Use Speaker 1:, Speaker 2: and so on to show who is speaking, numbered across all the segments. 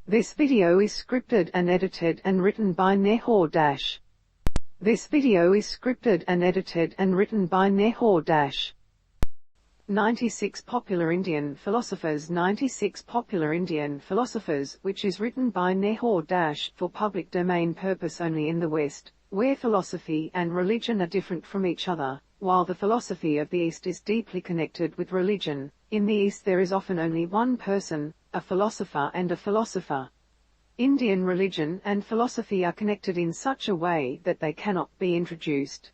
Speaker 1: This video is scripted and edited and written by Nehor Dash. This video is scripted and edited and written by Nehor Dash. 96 Popular Indian Philosophers 96 Popular Indian Philosophers, which is written by Nehor Dash for public domain purpose only in the West, where philosophy and religion are different from each other, while the philosophy of the East is deeply connected with religion. In the East there is often only one person, a philosopher and a philosopher. Indian religion and philosophy are connected in such a way that they cannot be introduced.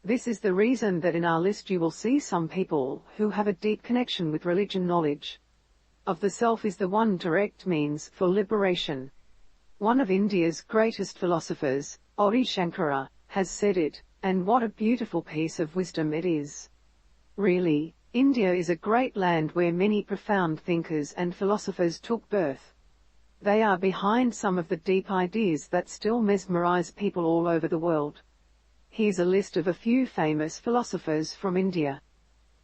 Speaker 1: This is the reason that in our list you will see some people who have a deep connection with religion. Knowledge of the self is the one direct means for liberation. One of India's greatest philosophers, Adi Shankara, has said it, and what a beautiful piece of wisdom it is. Really, India is a great land where many profound thinkers and philosophers took birth. They are behind some of the deep ideas that still mesmerize people all over the world. Here's a list of a few famous philosophers from India.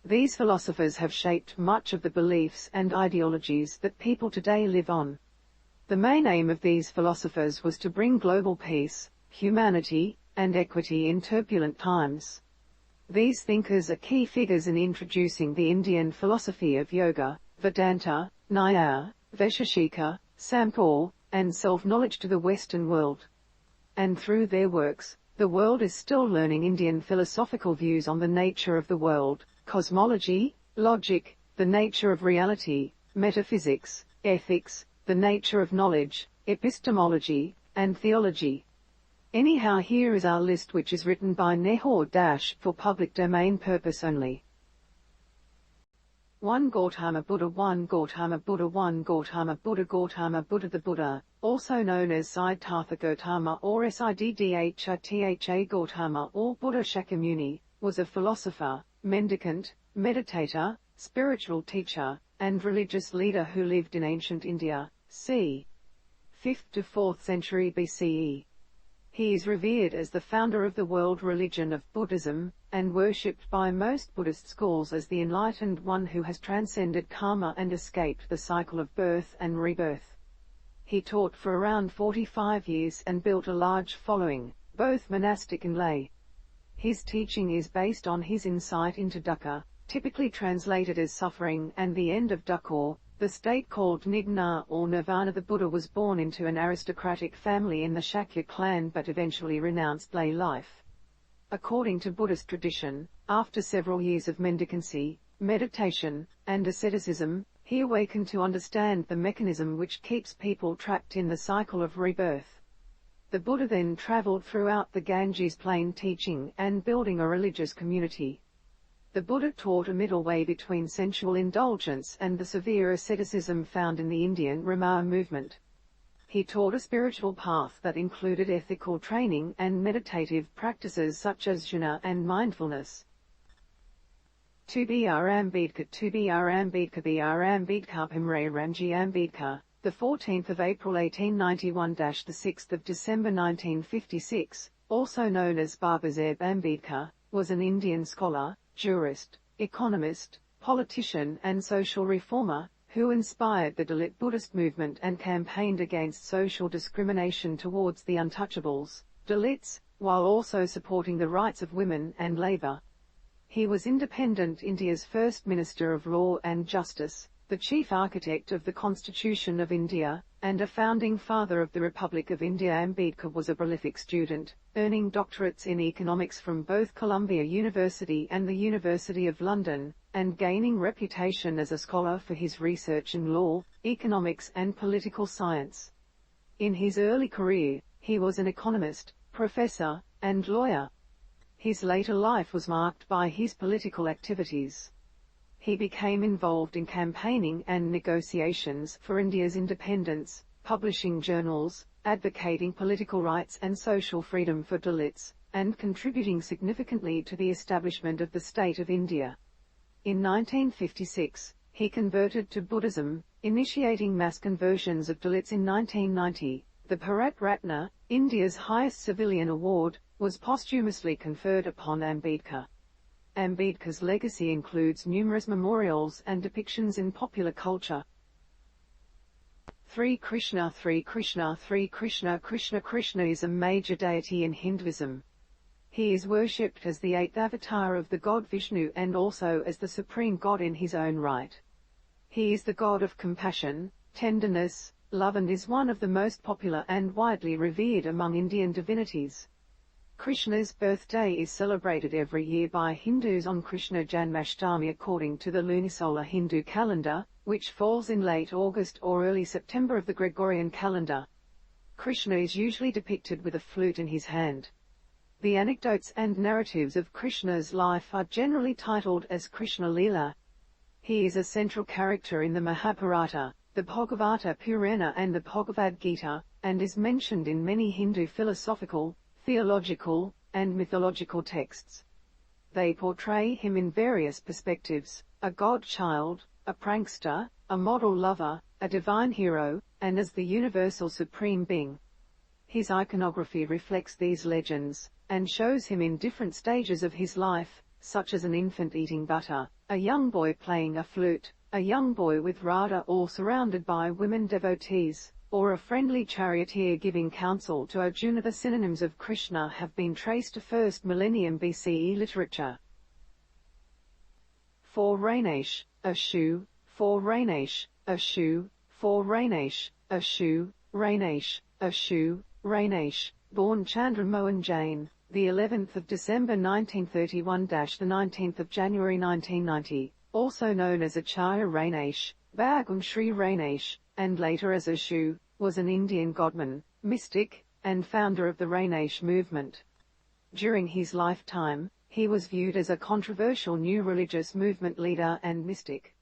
Speaker 1: These philosophers have shaped much of the beliefs and ideologies that people today live on. The main aim of these philosophers was to bring global peace, humanity, and equity in turbulent times. These thinkers are key figures in introducing the Indian philosophy of yoga, Vedanta, Nyaya, Vaisheshika, Samkhya, and self-knowledge to the Western world. And through their works, the world is still learning Indian philosophical views on the nature of the world, cosmology, logic, the nature of reality, metaphysics, ethics, the nature of knowledge, epistemology, and theology. Anyhow, here is our list, which is written by Nehor Dash for public domain purpose only. 1 Gautama Buddha 1 Gautama Buddha 1 Gautama Buddha Gautama Buddha The Buddha, also known as Siddhartha Gautama or Siddhartha Gautama or Buddha Shakyamuni, was a philosopher, mendicant, meditator, spiritual teacher, and religious leader who lived in ancient India, c. 5th to 4th century BCE. He is revered as the founder of the world religion of Buddhism, and worshipped by most Buddhist schools as the enlightened one who has transcended karma and escaped the cycle of birth and rebirth. He taught for around 45 years and built a large following, both monastic and lay. His teaching is based on his insight into dukkha, typically translated as suffering and the end of dukkha, the state called Nibbana or Nirvana. The Buddha was born into an aristocratic family in the Shakya clan but eventually renounced lay life. According to Buddhist tradition, after several years of mendicancy, meditation, and asceticism, he awakened to understand the mechanism which keeps people trapped in the cycle of rebirth. The Buddha then traveled throughout the Ganges plain teaching and building a religious community. The Buddha taught a middle way between sensual indulgence and the severe asceticism found in the Indian Rama movement. He taught a spiritual path that included ethical training and meditative practices such as jhana and mindfulness. 2 Br Ambedkar 2 Br Ambedkar Br Ambedkar Bhimrao Ramji Ambedkar, the 14th of April 1891 to the 6th of December 1956, also known as Babasaheb Ambedkar, was an Indian scholar, jurist, economist, politician and social reformer, who inspired the Dalit Buddhist movement and campaigned against social discrimination towards the untouchables, Dalits, while also supporting the rights of women and labor. He was independent India's first Minister of Law and Justice, the chief architect of the Constitution of India, and a founding father of the Republic of India. Ambedkar was a prolific student, earning doctorates in economics from both Columbia University and the University of London, and gaining reputation as a scholar for his research in law, economics and political science. In his early career, he was an economist, professor, and lawyer. His later life was marked by his political activities. He became involved in campaigning and negotiations for India's independence, publishing journals, advocating political rights and social freedom for Dalits, and contributing significantly to the establishment of the State of India. In 1956, he converted to Buddhism, initiating mass conversions of Dalits in 1990. The Bharat Ratna, India's highest civilian award, was posthumously conferred upon Ambedkar. Ambedkar's legacy includes numerous memorials and depictions in popular culture. 3 Krishna 3 Krishna 3 Krishna Krishna is a major deity in Hinduism. He is worshipped as the eighth avatar of the god Vishnu and also as the supreme god in his own right. He is the god of compassion, tenderness, love and is one of the most popular and widely revered among Indian divinities. Krishna's birthday is celebrated every year by Hindus on Krishna Janmashtami according to the lunisolar Hindu calendar, which falls in late August or early September of the Gregorian calendar. Krishna is usually depicted with a flute in his hand. The anecdotes and narratives of Krishna's life are generally titled as Krishna Leela. He is a central character in the Mahabharata, the Bhagavata Purana and the Bhagavad Gita, and is mentioned in many Hindu philosophical, theological, and mythological texts. They portray him in various perspectives: a god-child, a prankster, a model lover, a divine hero, and as the universal supreme being. His iconography reflects these legends, and shows him in different stages of his life, such as an infant eating butter, a young boy playing a flute, a young boy with Radha all surrounded by women devotees, or a friendly charioteer giving counsel to Arjuna. The synonyms of Krishna have been traced to 1st millennium BCE literature. 4 Rainesh, a shoe, 4 Rainesh, a shoe, 4 Rainesh, a shoe, Rainesh, a shoe, Rainesh, born Chandramohan Jain, the 11th of December 1931 to the 19th of January 1990, also known as Acharya Rainesh, Bhagwan Sri Rainesh, and later as Ashu, was an Indian godman, mystic, and founder of the Rainesh movement. During his lifetime, he was viewed as a controversial new religious movement leader and mystic.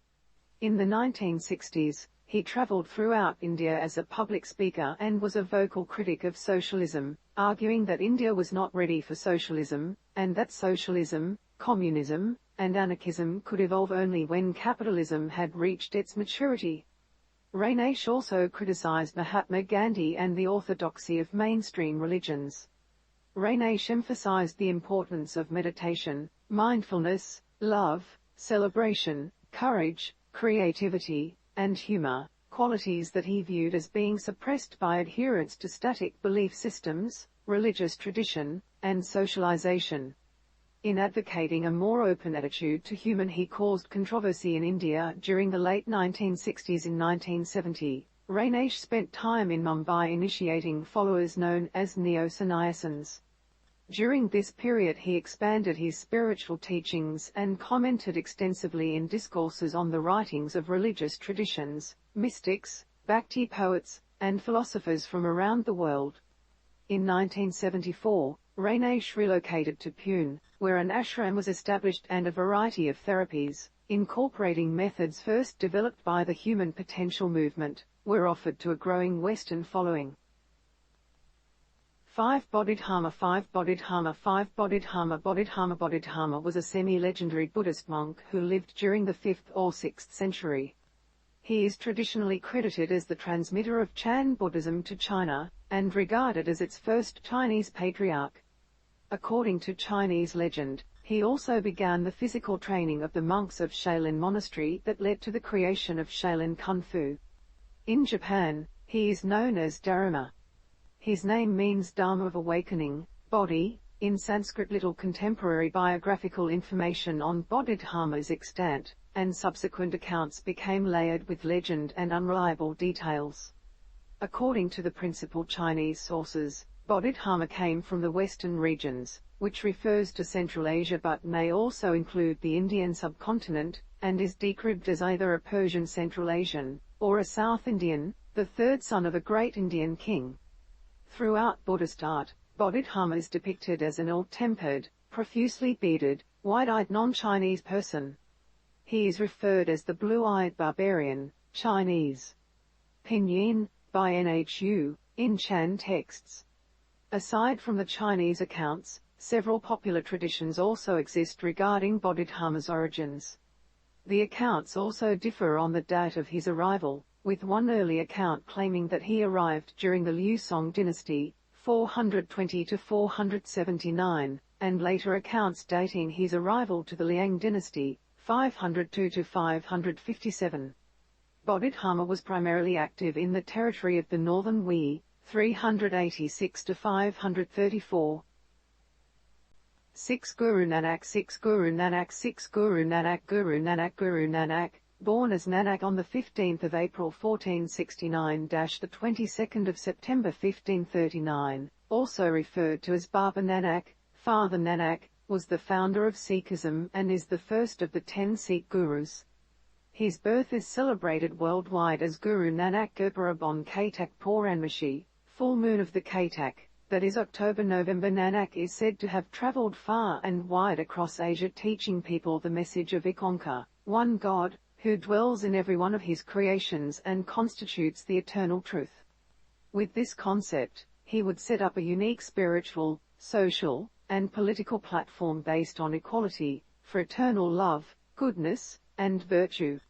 Speaker 1: In the 1960s, he traveled throughout India as a public speaker and was a vocal critic of socialism, arguing that India was not ready for socialism, and that socialism, communism, and anarchism could evolve only when capitalism had reached its maturity. Rainesh also criticized Mahatma Gandhi and the orthodoxy of mainstream religions. Rainesh emphasized the importance of meditation, mindfulness, love, celebration, courage, creativity, and humor, qualities that he viewed as being suppressed by adherence to static belief systems, religious tradition, and socialization. In advocating a more open attitude to human, he caused controversy in India during the late 1960s. In 1970, Rainesh spent time in Mumbai initiating followers known as neo-sannyasins. During this period he expanded his spiritual teachings and commented extensively in discourses on the writings of religious traditions, mystics, bhakti poets, and philosophers from around the world. In 1974, Rainesh relocated to Pune, where an ashram was established and a variety of therapies, incorporating methods first developed by the Human Potential movement, were offered to a growing Western following. 5 Bodhidharma 5 Bodhidharma 5 Bodhidharma Bodhidharma was a semi-legendary Buddhist monk who lived during the 5th or 6th century. He is traditionally credited as the transmitter of Chan Buddhism to China, and regarded as its first Chinese patriarch. According to Chinese legend, he also began the physical training of the monks of Shaolin Monastery that led to the creation of Shaolin Kung Fu. In Japan, he is known as Dharma. His name means Dharma of awakening, body. In Sanskrit, little contemporary biographical information on Bodhidharma is extant, and subsequent accounts became layered with legend and unreliable details. According to the principal Chinese sources, Bodhidharma came from the western regions, which refers to Central Asia but may also include the Indian subcontinent, and is decrypted as either a Persian Central Asian, or a South Indian, the third son of a great Indian king. Throughout Buddhist art, Bodhidharma is depicted as an ill-tempered, profusely bearded, wide-eyed non-Chinese person. He is referred as the blue-eyed barbarian, Chinese pinyin, by Nhu, in Chan texts. Aside from the Chinese accounts, several popular traditions also exist regarding Bodhidharma's origins. The accounts also differ on the date of his arrival, with one early account claiming that he arrived during the Liu Song dynasty, 420 to 479, and later accounts dating his arrival to the Liang dynasty, 502 to 557. Bodhidharma was primarily active in the territory of the northern Wei, 386 to 534. 6 Guru Nanak 6 Guru Nanak 6 Guru Nanak Guru Nanak Guru Nanak, born as Nanak on the 15th of April 1469 the 22nd of September 1539, also referred to as Baba Nanak, Father Nanak, was the founder of Sikhism and is the first of the 10 Sikh Gurus. His birth is celebrated worldwide as Guru Nanak Gurpurab on Katak Purnamashi, full moon of the Katak, that is October-November. Nanak is said to have travelled far and wide across Asia teaching people the message of Ikonkar, one God, who dwells in every one of his creations and constitutes the eternal truth. With this concept, he would set up a unique spiritual, social, and political platform based on equality, fraternal love, goodness, and virtue.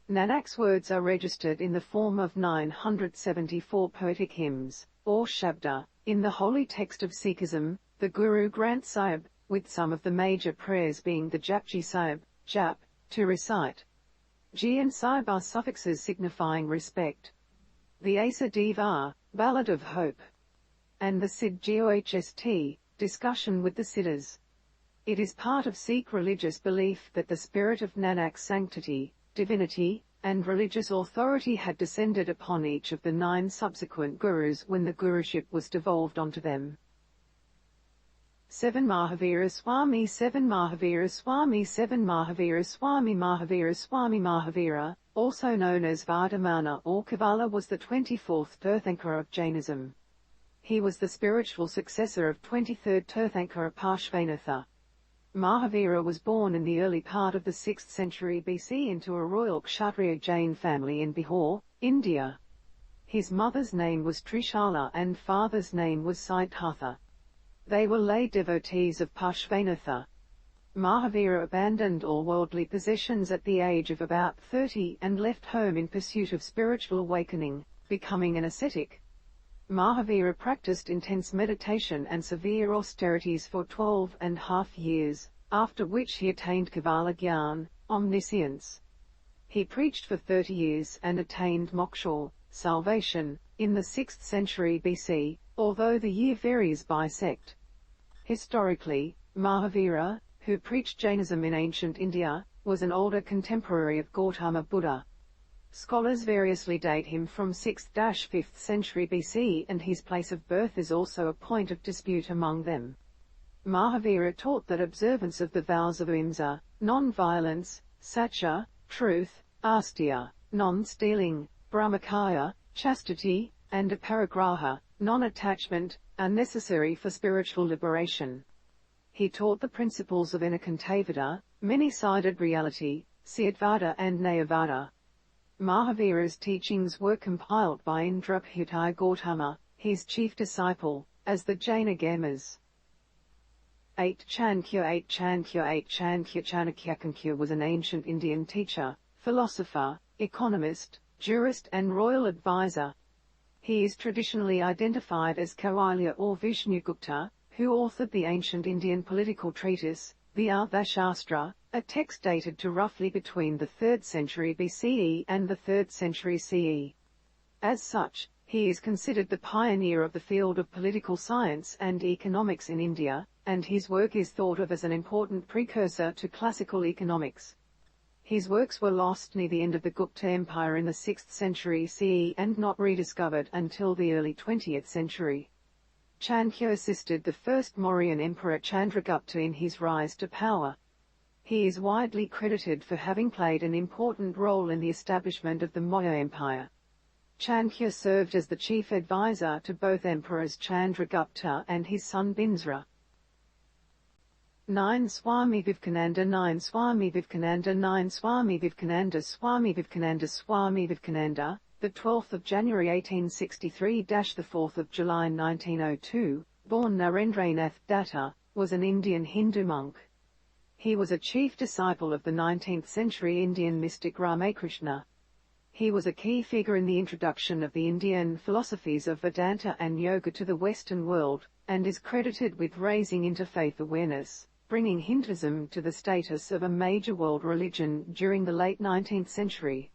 Speaker 1: Nanak's words are registered in the form of 974 poetic hymns, or shabda, in the holy text of Sikhism, the Guru Granth Sahib, with some of the major prayers being the Japji Sahib, Jap, to recite. Ji and Sahib are suffixes signifying respect. The Asa Devar, Ballad of Hope, and the Sid Gohst, discussion with the Siddhas. It is part of Sikh religious belief that the spirit of Nanak's sanctity, divinity, and religious authority had descended upon each of the 9 subsequent gurus when the guruship was devolved onto them. 7 Mahavira Swami 7 Mahavira Swami 7 Mahavira Swami Mahavira Swami Mahavira, also known as Vardhamana or Kavala, was the 24th Tirthankara of Jainism. He was the spiritual successor of 23rd Tirthankara Parshvanatha. Mahavira was born in the early part of the 6th century BC into a royal Kshatriya Jain family in Bihar, India. His mother's name was Trishala and father's name was Siddhartha. They were lay devotees of Parshvanatha. Mahavira abandoned all worldly possessions at the age of about 30 and left home in pursuit of spiritual awakening, becoming an ascetic. Mahavira practiced intense meditation and severe austerities for 12.5 years, after which he attained Kavala Gyan, omniscience. He preached for 30 years and attained moksha, salvation, in the 6th century BC, although the year varies by sect. Historically, Mahavira, who preached Jainism in ancient India, was an older contemporary of Gautama Buddha. Scholars variously date him from 6th–5th century BC, and his place of birth is also a point of dispute among them. Mahavira taught that observance of the vows of ahimsa, non-violence, satya, truth, asteya, non-stealing, brahmacharya, chastity, and aparigraha, non-attachment, are necessary for spiritual liberation. He taught the principles of Anekantavada, many-sided reality, Syadvada and Nayavada. Mahavira's teachings were compiled by Indrabhuti Gautama, his chief disciple, as the Jaina Gamas. 8 Chanakya 8 Chanakya 8 Chanakya Chanakya was an ancient Indian teacher, philosopher, economist, jurist and royal advisor. He is traditionally identified as Kailya or Vishnugupta, who authored the ancient Indian political treatise, the Arthashastra, a text dated to roughly between the 3rd century BCE and the 3rd century CE. As such, he is considered the pioneer of the field of political science and economics in India, and his work is thought of as an important precursor to classical economics. His works were lost near the end of the Gupta Empire in the 6th century CE and not rediscovered until the early 20th century. Chanakya assisted the first Mauryan emperor Chandragupta in his rise to power. He is widely credited for having played an important role in the establishment of the Maurya Empire. Chanakya served as the chief advisor to both emperors Chandragupta and his son Binsra. 9 Swami Vivekananda 9 Swami Vivekananda 9 Swami Vivekananda Swami Vivekananda Swami Vivekananda, the 12th of January 1863 – the 4th of July 1902, born Narendranath Datta, was an Indian Hindu monk. He was a chief disciple of the 19th century Indian mystic Ramakrishna. He was a key figure in the introduction of the Indian philosophies of Vedanta and Yoga to the Western world, and is credited with raising interfaith awareness, bringing Hinduism to the status of a major world religion during the late 19th century.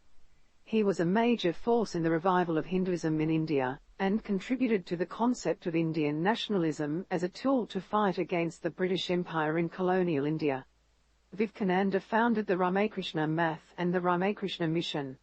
Speaker 1: He was a major force in the revival of Hinduism in India, and contributed to the concept of Indian nationalism as a tool to fight against the British Empire in colonial India. Vivekananda founded the Ramakrishna Math and the Ramakrishna Mission.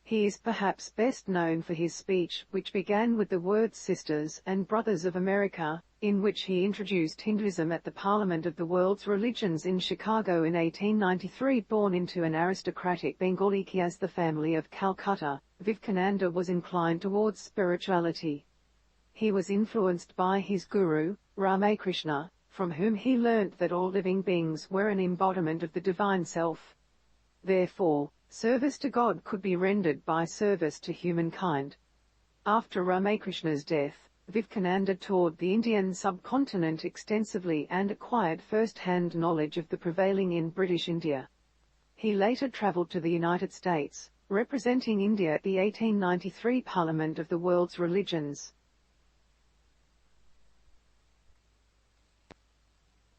Speaker 1: He is perhaps best known for his speech, which began with the words Sisters and Brothers of America, in which he introduced Hinduism at the Parliament of the World's Religions in Chicago in 1893. Born into an aristocratic Bengali caste, the family of Calcutta, Vivekananda was inclined towards spirituality. He was influenced by his guru, Ramakrishna, from whom he learnt that all living beings were an embodiment of the divine self. Therefore, service to God could be rendered by service to humankind. After Ramakrishna's death, Vivekananda toured the Indian subcontinent extensively and acquired first-hand knowledge of the prevailing in British India. He later travelled to the United States, representing India at the 1893 Parliament of the World's Religions.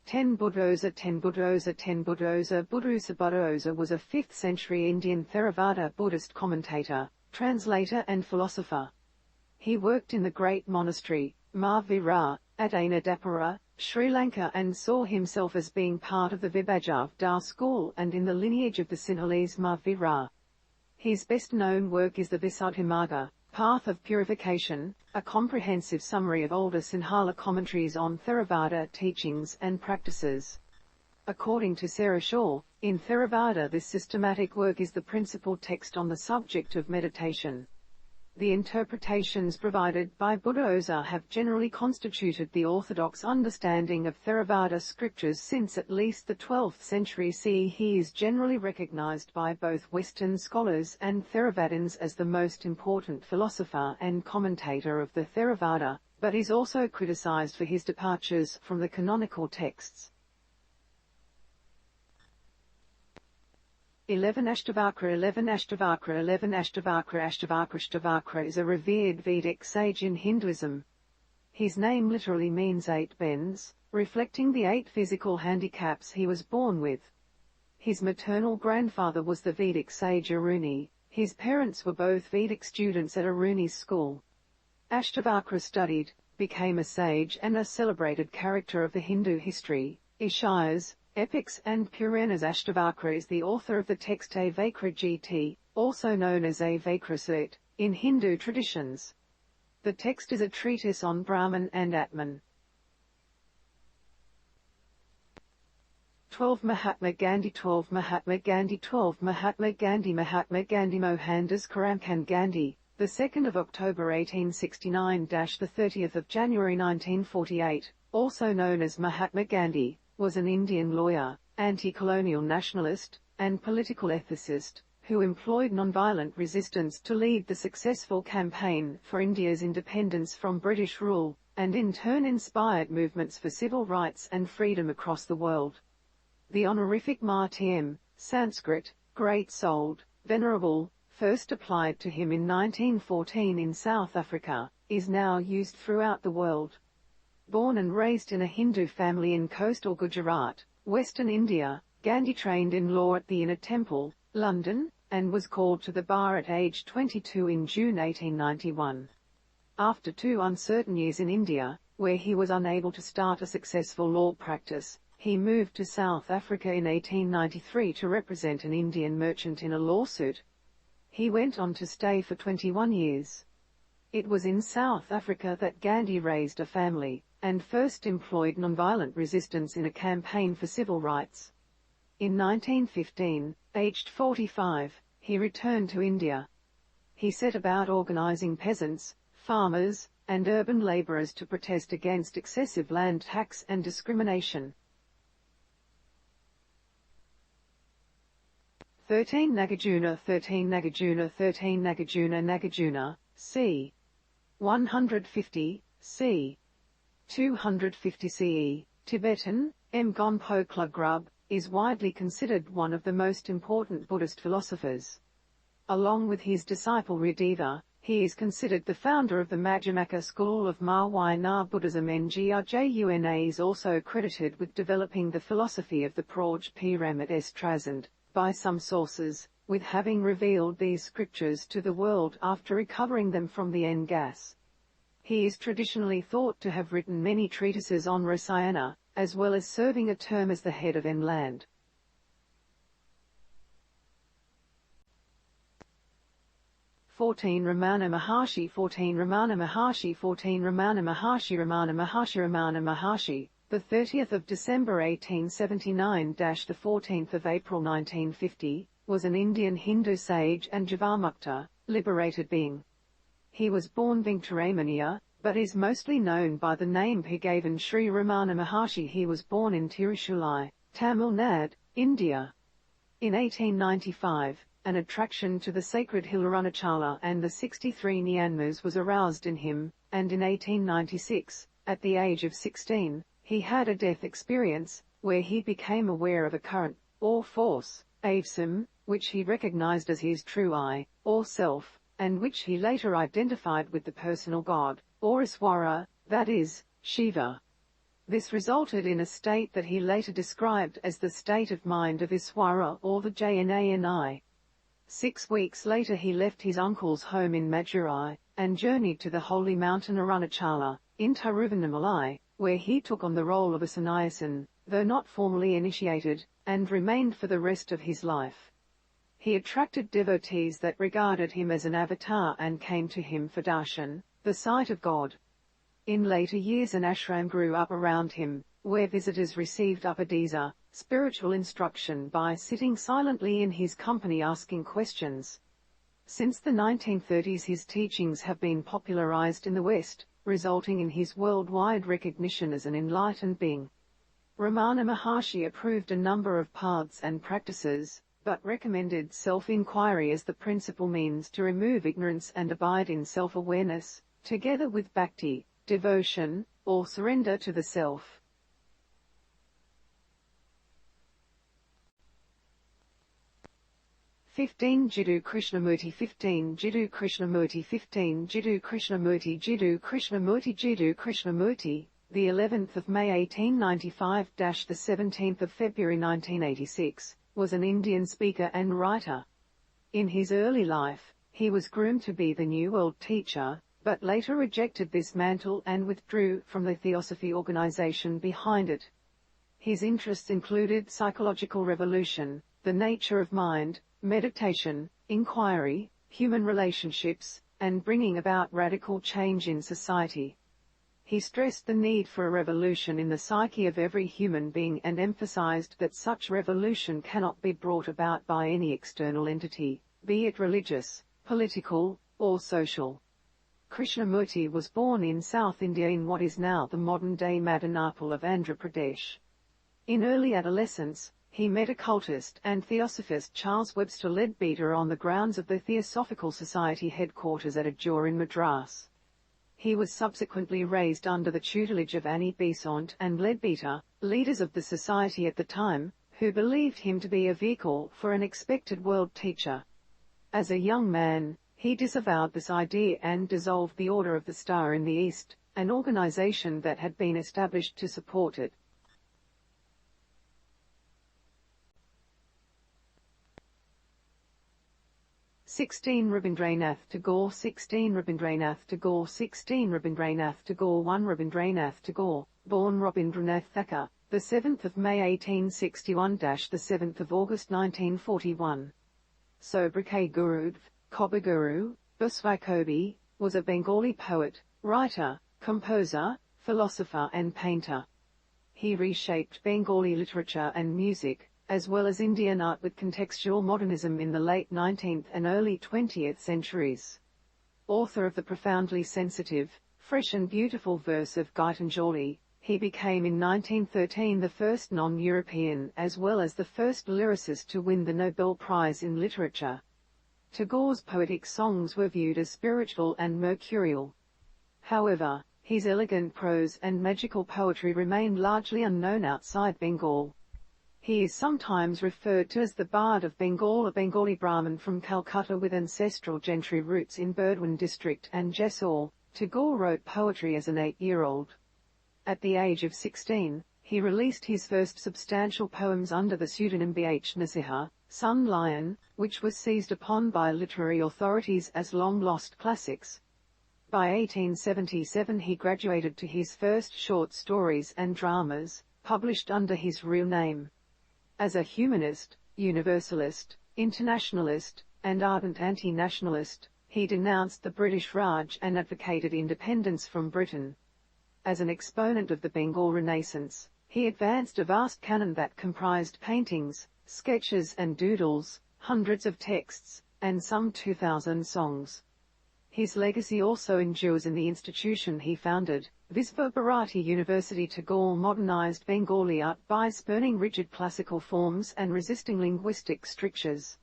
Speaker 1: 10 Buddhosa Buddhosa was a 5th century Indian Theravada Buddhist commentator, translator and philosopher. He worked in the great monastery, Mahavira, at Anandapura, Sri Lanka, and saw himself as being part of the Vibhajavada school and in the lineage of the Sinhalese Mahavira. His best-known work is the Visuddhimarga, Path of Purification, a comprehensive summary of older Sinhala commentaries on Theravada teachings and practices. According to Sarah Shaw, in Theravada this systematic work is the principal text on the subject of meditation. The interpretations provided by Buddhosa have generally constituted the orthodox understanding of Theravada scriptures since at least the 12th century CE. He is generally recognized by both Western scholars and Theravadins as the most important philosopher and commentator of the Theravada, but is also criticized for his departures from the canonical texts. 11 Ashtavakra Ashtavakra is a revered Vedic sage in Hinduism. His name literally means 8 bends, reflecting the 8 physical handicaps he was born with. His maternal grandfather was the Vedic sage Aruni. His parents were both Vedic students at Aruni's school. Ashtavakra studied, became a sage and a celebrated character of the Hindu history, Ishayas, epics and Puranas. Ashtavakra is the author of the text Avakra Gt, also known as Avakrasat, in Hindu traditions. The text is a treatise on Brahman and Atman. 12 Mahatma Gandhi Mahatma Gandhi Mohandas Karamchand Gandhi, the 2nd of October 1869 – the 30th of January 1948, also known as Mahatma Gandhi, was an Indian lawyer, anti-colonial nationalist, and political ethicist, who employed nonviolent resistance to lead the successful campaign for India's independence from British rule, and in turn inspired movements for civil rights and freedom across the world. The honorific Martyr, Sanskrit, great-souled, venerable, first applied to him in 1914 in South Africa, is now used throughout the world. Born and raised in a Hindu family in coastal Gujarat, Western India, Gandhi trained in law at the Inner Temple, London, and was called to the bar at age 22 in June 1891. After 2 uncertain years in India, where he was unable to start a successful law practice, he moved to South Africa in 1893 to represent an Indian merchant in a lawsuit. He went on to stay for 21 years. It was in South Africa that Gandhi raised a family, and first employed nonviolent resistance in a campaign for civil rights. In 1915, aged 45, he returned to India. He set about organizing peasants, farmers, and urban laborers to protest against excessive land tax and discrimination. 13 Nagarjuna Nagarjuna, c. 150, c. 250 CE, Tibetan, Gonpo Grub, is widely considered one of the most important Buddhist philosophers. Along with his disciple Radeva, he is considered the founder of the Madhyamaka school of Mahayana Buddhism. Ngrjuna is also credited with developing the philosophy of the Prajna Pyramid Strasand. By some sources, with having revealed these scriptures to the world after recovering them from the N-gas. He is traditionally thought to have written many treatises on Rasayana, as well as serving a term as the head of N-land. 14 Ramana Maharshi 14 Ramana Maharshi 14 Ramana Maharshi Ramana Maharshi Ramana Maharshi, the 30th of December 1879 to the 14th of April 1950, was an Indian Hindu sage and Jivamukta, liberated being. He was born Venkateramaniya, but is mostly known by the name he gave in Sri Ramana Maharshi. He was born in Tiruchulai, Tamil Nadu, India. In 1895, an attraction to the sacred hill Arunachala and the 63 Nyanmas was aroused in him, and in 1896, at the age of 16, he had a death experience, where he became aware of a current, or force, avsam, which he recognized as his true I, or self, and which he later identified with the personal God, or Iswara, that is, Shiva. This resulted in a state that he later described as the state of mind of Iswara or the Jnani. 6 weeks later he left his uncle's home in Madurai, and journeyed to the holy mountain Arunachala, in Tiruvannamalai, where he took on the role of a sannyasin, though not formally initiated, and remained for the rest of his life. He attracted devotees that regarded him as an avatar and came to him for darshan, the sight of God. In later years an ashram grew up around him, where visitors received upadesa, spiritual instruction by sitting silently in his company asking questions. Since the 1930s his teachings have been popularized in the West, resulting in his worldwide recognition as an enlightened being. Ramana Maharshi approved a number of paths and practices, but recommended self-inquiry as the principal means to remove ignorance and abide in self-awareness, together with bhakti, devotion, or surrender to the self. 15 Jiddu Krishnamurti 15 Jiddu Krishnamurti 15 Jiddu Krishnamurti Jiddu Krishnamurti Jiddu Krishnamurti, the 11th of May 1895 to the 17th of February 1986, was an Indian speaker and writer. In his early life, he was groomed to be the New World teacher, but later rejected this mantle and withdrew from the Theosophy organization behind it. His interests included psychological revolution, the nature of mind, meditation, inquiry, human relationships, and bringing about radical change in society. He stressed the need for a revolution in the psyche of every human being and emphasized that such revolution cannot be brought about by any external entity, be it religious, political, or social. Krishnamurti was born in South India in what is now the modern-day Madanapur of Andhra Pradesh. In early adolescence, he met occultist and theosophist Charles Webster Leadbeater on the grounds of the Theosophical Society headquarters at Ajoor in Madras. He was subsequently raised under the tutelage of Annie Besant and Leadbeater, leaders of the society at the time, who believed him to be a vehicle for an expected world teacher. As a young man, he disavowed this idea and dissolved the Order of the Star in the East, an organization that had been established to support it. 16 Rabindranath Tagore 16 Rabindranath Tagore 16 Rabindranath Tagore 1 Rabindranath Tagore, born Rabindranath Thakur, the 7th of May 1861 the 7th of August 1941. Sobriquet Guru, Kobaguru, Basvaikobi, was a Bengali poet, writer, composer, philosopher and painter. He reshaped Bengali literature and music, as well as Indian art with contextual modernism in the late 19th and early 20th centuries. Author of the profoundly sensitive, fresh and beautiful verse of Gitanjali, he became in 1913 the first non-European as well as the first lyricist to win the Nobel Prize in Literature. Tagore's poetic songs were viewed as spiritual and mercurial. However, his elegant prose and magical poetry remained largely unknown outside Bengal. He is sometimes referred to as the Bard of Bengal, a Bengali Brahmin from Calcutta with ancestral gentry roots in Burdwan district and Jessore. Tagore wrote poetry as an 8-year-old. At the age of 16, he released his first substantial poems under the pseudonym B. H. Nasiha, Sun Lion, which was seized upon by literary authorities as long-lost classics. By 1877 he graduated to his first short stories and dramas, published under his real name. As a humanist, universalist, internationalist, and ardent anti-nationalist, he denounced the British Raj and advocated independence from Britain. As an exponent of the Bengal Renaissance, he advanced a vast canon that comprised paintings, sketches and doodles, hundreds of texts, and some 2,000 songs. His legacy also endures in the institution he founded, Visva Bharati University. Tagore modernized Bengali art by spurning rigid classical forms and resisting linguistic strictures.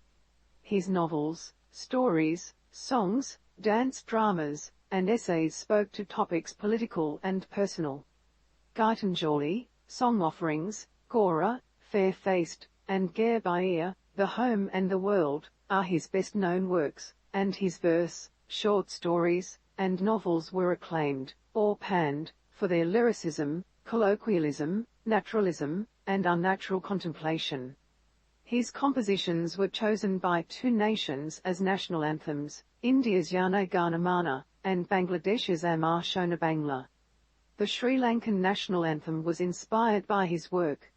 Speaker 1: His novels, stories, songs, dance dramas, and essays spoke to topics political and personal. Gitanjali, Song Offerings, Gora, Fair-Faced, and Gare by Ear, The Home and the World, are his best-known works, and his verse, short stories, and novels were acclaimed, or panned, for their lyricism, colloquialism, naturalism, and unnatural contemplation. His compositions were chosen by two nations as national anthems, India's Jana Gana Mana, and Bangladesh's Amar Shona Bangla. The Sri Lankan national anthem was inspired by his work.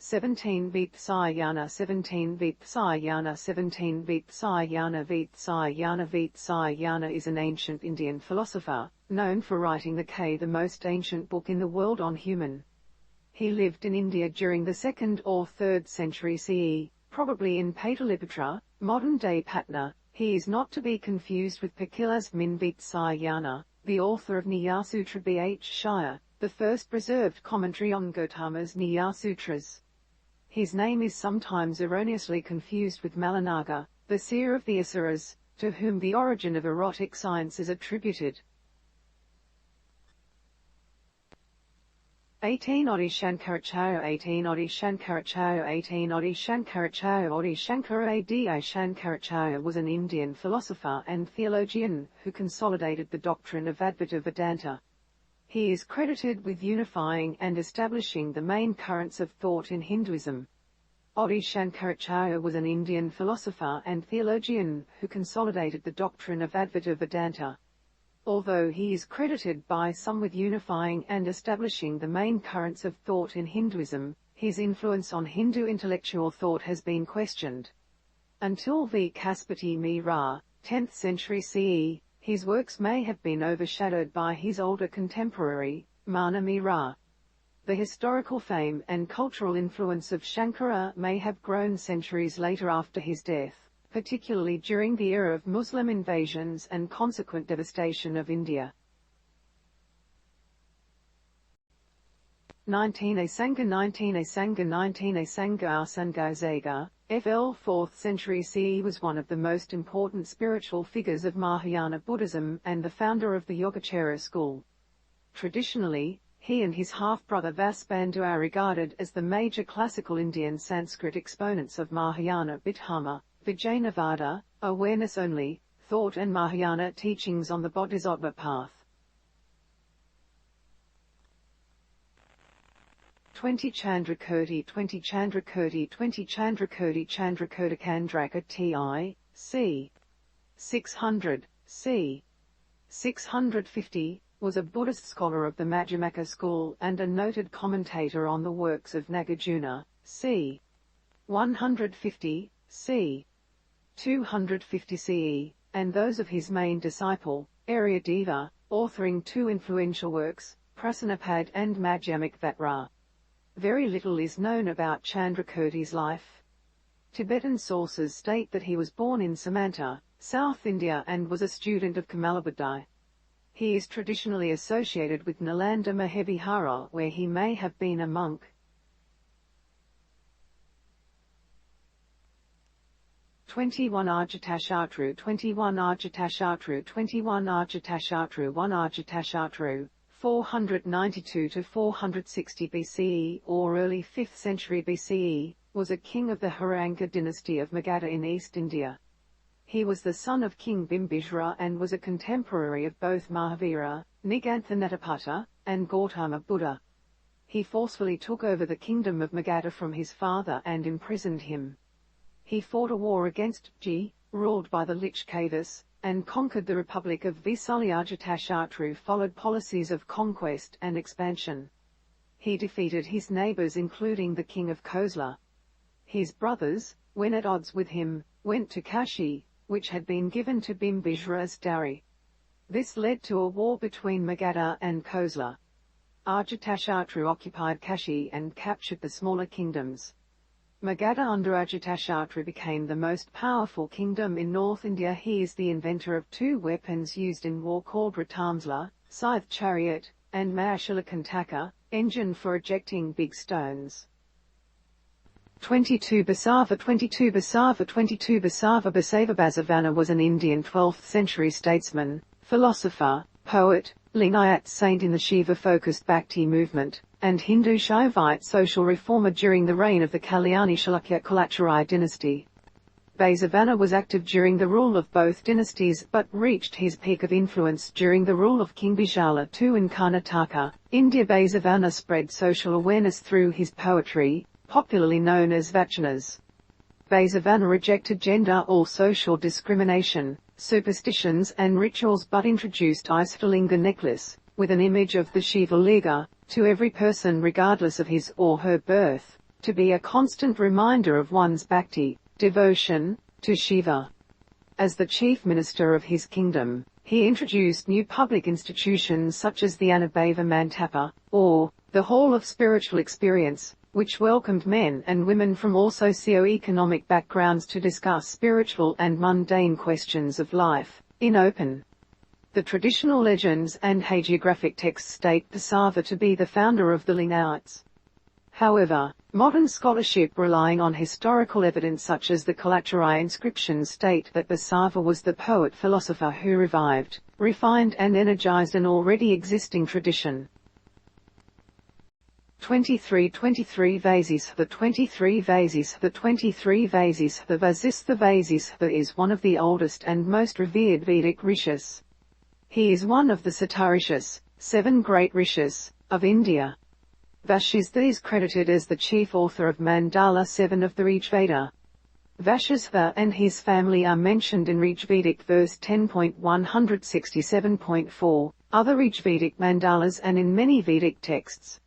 Speaker 1: Beat Sayana 17 Sayana 17 Sayana Sayana is an ancient Indian philosopher, known for writing the most ancient book in the world on human. He lived in India during the 2nd or 3rd century CE, probably in Pataliputra, modern-day Patna. He is not to be confused with Pakilas Min Beat Sayana, the author of Nyayasutra Bh. Shire, the first preserved commentary on Gautama's Nyayasutras. His name is sometimes erroneously confused with Malanaga, the seer of the Asuras, to whom the origin of erotic science is attributed. 18 Adi Shankaracharya 18 Adi Shankaracharya 18 Adi Shankaracharya Adi Shankaracharya was an Indian philosopher and theologian who consolidated the doctrine of Advaita Vedanta. He is credited with unifying and establishing the main currents of thought in Hinduism. Adi Shankaracharya was an Indian philosopher and theologian who consolidated the doctrine of Advaita Vedanta. Although he is credited by some with unifying and establishing the main currents of thought in Hinduism, his influence on Hindu intellectual thought has been questioned. Until V. Kaspati Mira, 10th century CE, his works may have been overshadowed by his older contemporary, Mana Mira. The historical fame and cultural influence of Shankara may have grown centuries later after his death, particularly during the era of Muslim invasions and consequent devastation of India. 19 Asanga Asanga FL 4th century CE was one of the most important spiritual figures of Mahayana Buddhism and the founder of the Yogacara school. Traditionally, he and his half-brother Vasubandhu are regarded as the major classical Indian Sanskrit exponents of Mahayana Bidhama, Vijayavada, awareness-only, thought and Mahayana teachings on the Bodhisattva path. 20 Chandrakirti 20 Chandrakirti 20 Chandrakirti Chandrakotakandraka T.I. c. 600, c. 650, was a Buddhist scholar of the Madhyamaka school and a noted commentator on the works of Nagarjuna, c. 150, c. 250 CE, and those of his main disciple, Aryadeva, authoring two influential works, Prasanapad and Madhyamik Vatra. Very little is known about Chandrakirti's life. Tibetan sources state that he was born in Samanta, South India and was a student of Kamalabuddha. He is traditionally associated with Nalanda Mahevihara, where he may have been a monk. Arjatashatru 21 Arjatashatru 21 Arjatashatru 1 Arjatashatru 492 to 460 BCE or early 5th century BCE, was a king of the Haranga dynasty of Magadha in East India. He was the son of King Bimbisara and was a contemporary of both Mahavira, Nigantha Nataputta, and Gautama Buddha. He forcefully took over the kingdom of Magadha from his father and imprisoned him. He fought a war against G, ruled by the Lich Kavas, and conquered the Republic of Vesali. Ajatashatru followed policies of conquest and expansion. He defeated his neighbors including the king of Kosla. His brothers, when at odds with him, went to Kashi, which had been given to Bimbisara as dowry. This led to a war between Magadha and Kosla. Ajatashatru occupied Kashi and captured the smaller kingdoms. Magadha under Ajatashatru became the most powerful kingdom in North India. He is the inventor of two weapons used in war called Ratamsla, scythe chariot, and Mahashalakantaka, engine for ejecting big stones. 22 Basava 22 Basava 22 Basava Basavabhasavana was an Indian 12th century statesman, philosopher, poet, Lingayat saint in the Shiva-focused Bhakti movement, and Hindu Shaivite social reformer during the reign of the Kalyani Chalukya Kalachari dynasty. Basavana was active during the rule of both dynasties but reached his peak of influence during the rule of King Bijala II in Karnataka, India. Basavana spread social awareness through his poetry, popularly known as vachanas. Basavana rejected gender or social discrimination, superstitions and rituals but introduced Ishtalinga necklace, with an image of the Shiva Liga, to every person regardless of his or her birth, to be a constant reminder of one's bhakti, devotion, to Shiva. As the chief minister of his kingdom, he introduced new public institutions such as the Anubhava Mandapa, or the Hall of Spiritual Experience, which welcomed men and women from all socio-economic backgrounds to discuss spiritual and mundane questions of life, in open. The traditional legends and hagiographic texts state Basava to be the founder of the Lingayites. However, modern scholarship relying on historical evidence such as the Kalachari inscriptions state that Basava was the poet-philosopher who revived, refined and energized an already existing tradition. 23 Vasis. The 23 Vasis. The 23 Vasis. The Vasistha Vasistha is one of the oldest and most revered Vedic rishis. He is one of the Satarishis, 7 great rishis, of India. Vasistha is credited as the chief author of Mandala 7 of the Rigveda. Vasistha and his family are mentioned in Rigvedic verse 10.167.4, other Rigvedic mandalas and in many Vedic texts.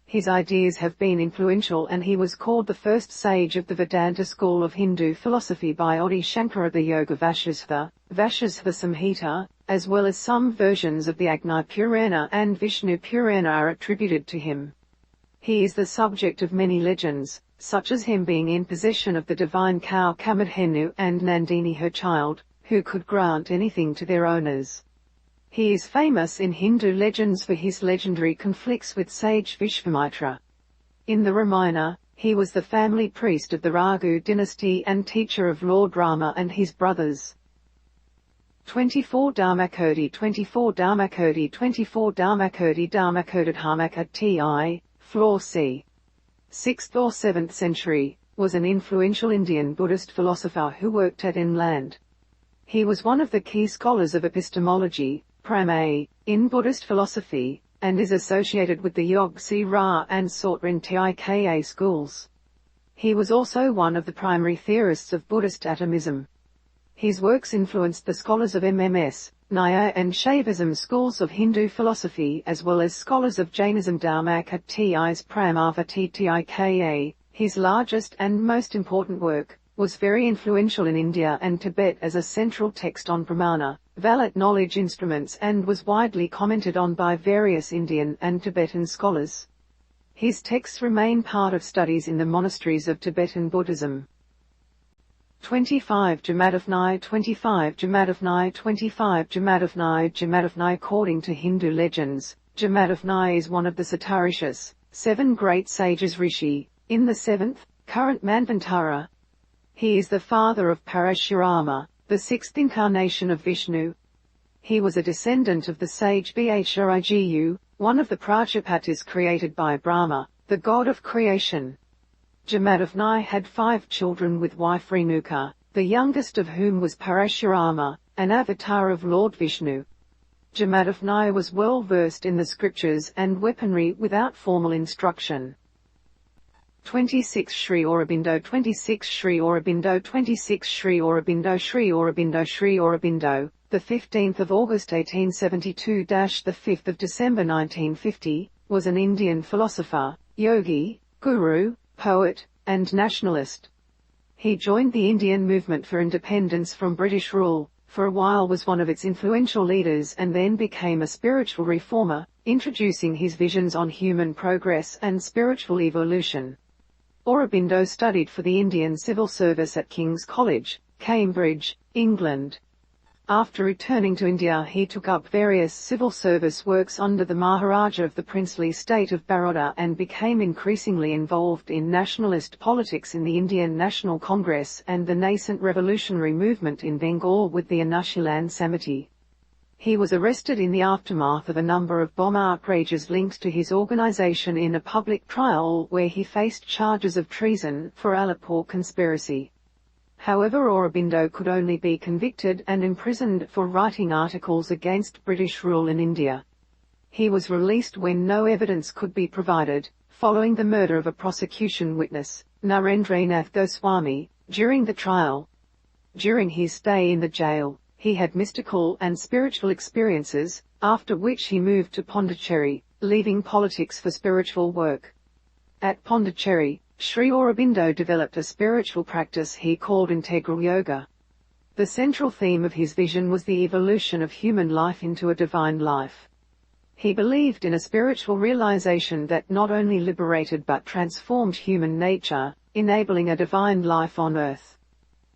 Speaker 1: His ideas have been influential and he was called the first sage of the Vedanta school of Hindu philosophy by Adi Shankara. The Yoga Vasistha, Vasistha Samhita, as well as some versions of the Agni Purana and Vishnu Purana are attributed to him. He is the subject of many legends, such as him being in possession of the divine cow Kamadhenu and Nandini her child, who could grant anything to their owners. He is famous in Hindu legends for his legendary conflicts with sage Vishvamitra. In the Ramayana, he was the family priest of the Raghu dynasty and teacher of Lord Rama and his brothers. 24 Dharmakoti 24 Dharmakoti 24 Dharmakoti Dharmakodadharmaka Ti, floor c. 6th or 7th century, was an influential Indian Buddhist philosopher who worked at inland. He was one of the key scholars of epistemology, Pramay, in Buddhist philosophy, and is associated with the Yog-Sira and Sautran Tika schools. He was also one of the primary theorists of Buddhist atomism. His works influenced the scholars of MMS, Nyaya and Shaivism schools of Hindu philosophy as well as scholars of Jainism. Dharmakati's Pramavati Tika, his largest and most important work, was very influential in India and Tibet as a central text on pramana, valid knowledge instruments and was widely commented on by various Indian and Tibetan scholars. His texts remain part of studies in the monasteries of Tibetan Buddhism. 25 Jamadavni 25 Jamadavni 25 Jamadavni Jamadavni. According to Hindu legends, Jamadavni is one of the Satarishis, 7 great sages Rishi, in the 7th, current Manvantara. He is the father of Parashurama, the 6th incarnation of Vishnu. He was a descendant of the sage Bhrigu, one of the Prajapatis created by Brahma, the god of creation. Jamadavni had 5 children with wife Renuka, the youngest of whom was Parashurama, an avatar of Lord Vishnu. Jamadagni was well versed in the scriptures and weaponry without formal instruction. 26 Sri Aurobindo 26 Sri Aurobindo 26 Sri Aurobindo Sri Aurobindo Sri Aurobindo, the 15th of August 1872 – the 5th of December 1950, was an Indian philosopher, yogi, guru, poet, and nationalist. He joined the Indian movement for independence from British rule, for a while was one of its influential leaders, and then became a spiritual reformer, introducing his visions on human progress and spiritual evolution. Aurobindo studied for the Indian Civil Service at King's College, Cambridge, England. After returning to India, he took up various civil service works under the Maharaja of the princely state of Baroda and became increasingly involved in nationalist politics in the Indian National Congress and the nascent revolutionary movement in Bengal with the Anushilan Samiti. He was arrested in the aftermath of a number of bomb outrages linked to his organization in a public trial where he faced charges of treason for Alipur conspiracy. However, Aurobindo could only be convicted and imprisoned for writing articles against British rule in India. He was released when no evidence could be provided, following the murder of a prosecution witness, Narendranath Goswami, during the trial. During his stay in the jail, he had mystical and spiritual experiences, after which he moved to Pondicherry, leaving politics for spiritual work. At Pondicherry, Sri Aurobindo developed a spiritual practice he called integral yoga. The central theme of his vision was the evolution of human life into a divine life. He believed in a spiritual realization that not only liberated but transformed human nature, enabling a divine life on earth.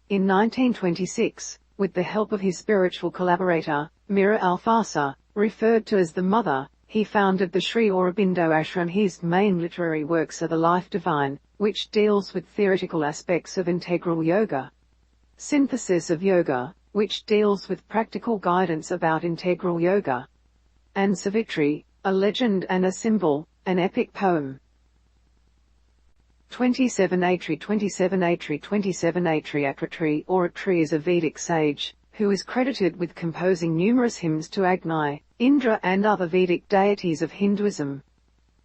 Speaker 1: In 1926, with the help of his spiritual collaborator, Mira Alfasa, referred to as the Mother, he founded the Sri Aurobindo Ashram. His main literary works are The Life Divine, which deals with theoretical aspects of integral yoga; Synthesis of Yoga, which deals with practical guidance about integral yoga; and Savitri, a legend and a symbol, an epic poem. 27 Atri 27 Atri 27 Atri Atri or Atri is a Vedic sage, who is credited with composing numerous hymns to Agni, Indra and other Vedic deities of Hinduism.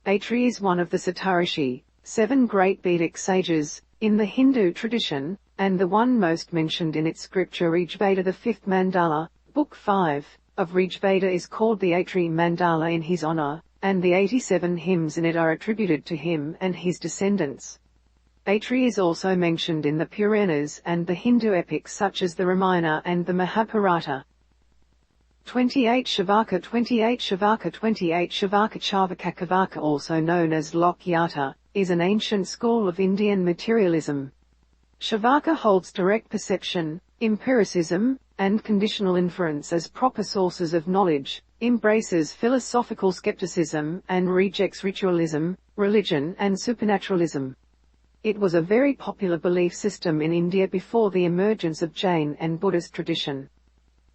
Speaker 1: Atri is one of the Saptarishi, 7 great Vedic sages, in the Hindu tradition, and the one most mentioned in its scripture Rigveda. The 5th mandala, Book 5, of Rigveda is called the Atri mandala in his honor, and the 87 hymns in it are attributed to him and his descendants. Atri is also mentioned in the Puranas and the Hindu epics such as the Ramayana and the Mahabharata. 28 Shavaka 28 Shavaka 28 Shavaka Charvakakavaka, also known as Lokyata, is an ancient school of Indian materialism. Shavaka holds direct perception, empiricism, and conditional inference as proper sources of knowledge, embraces philosophical skepticism, and rejects ritualism, religion and supernaturalism. It was a very popular belief system in India before the emergence of Jain and Buddhist tradition.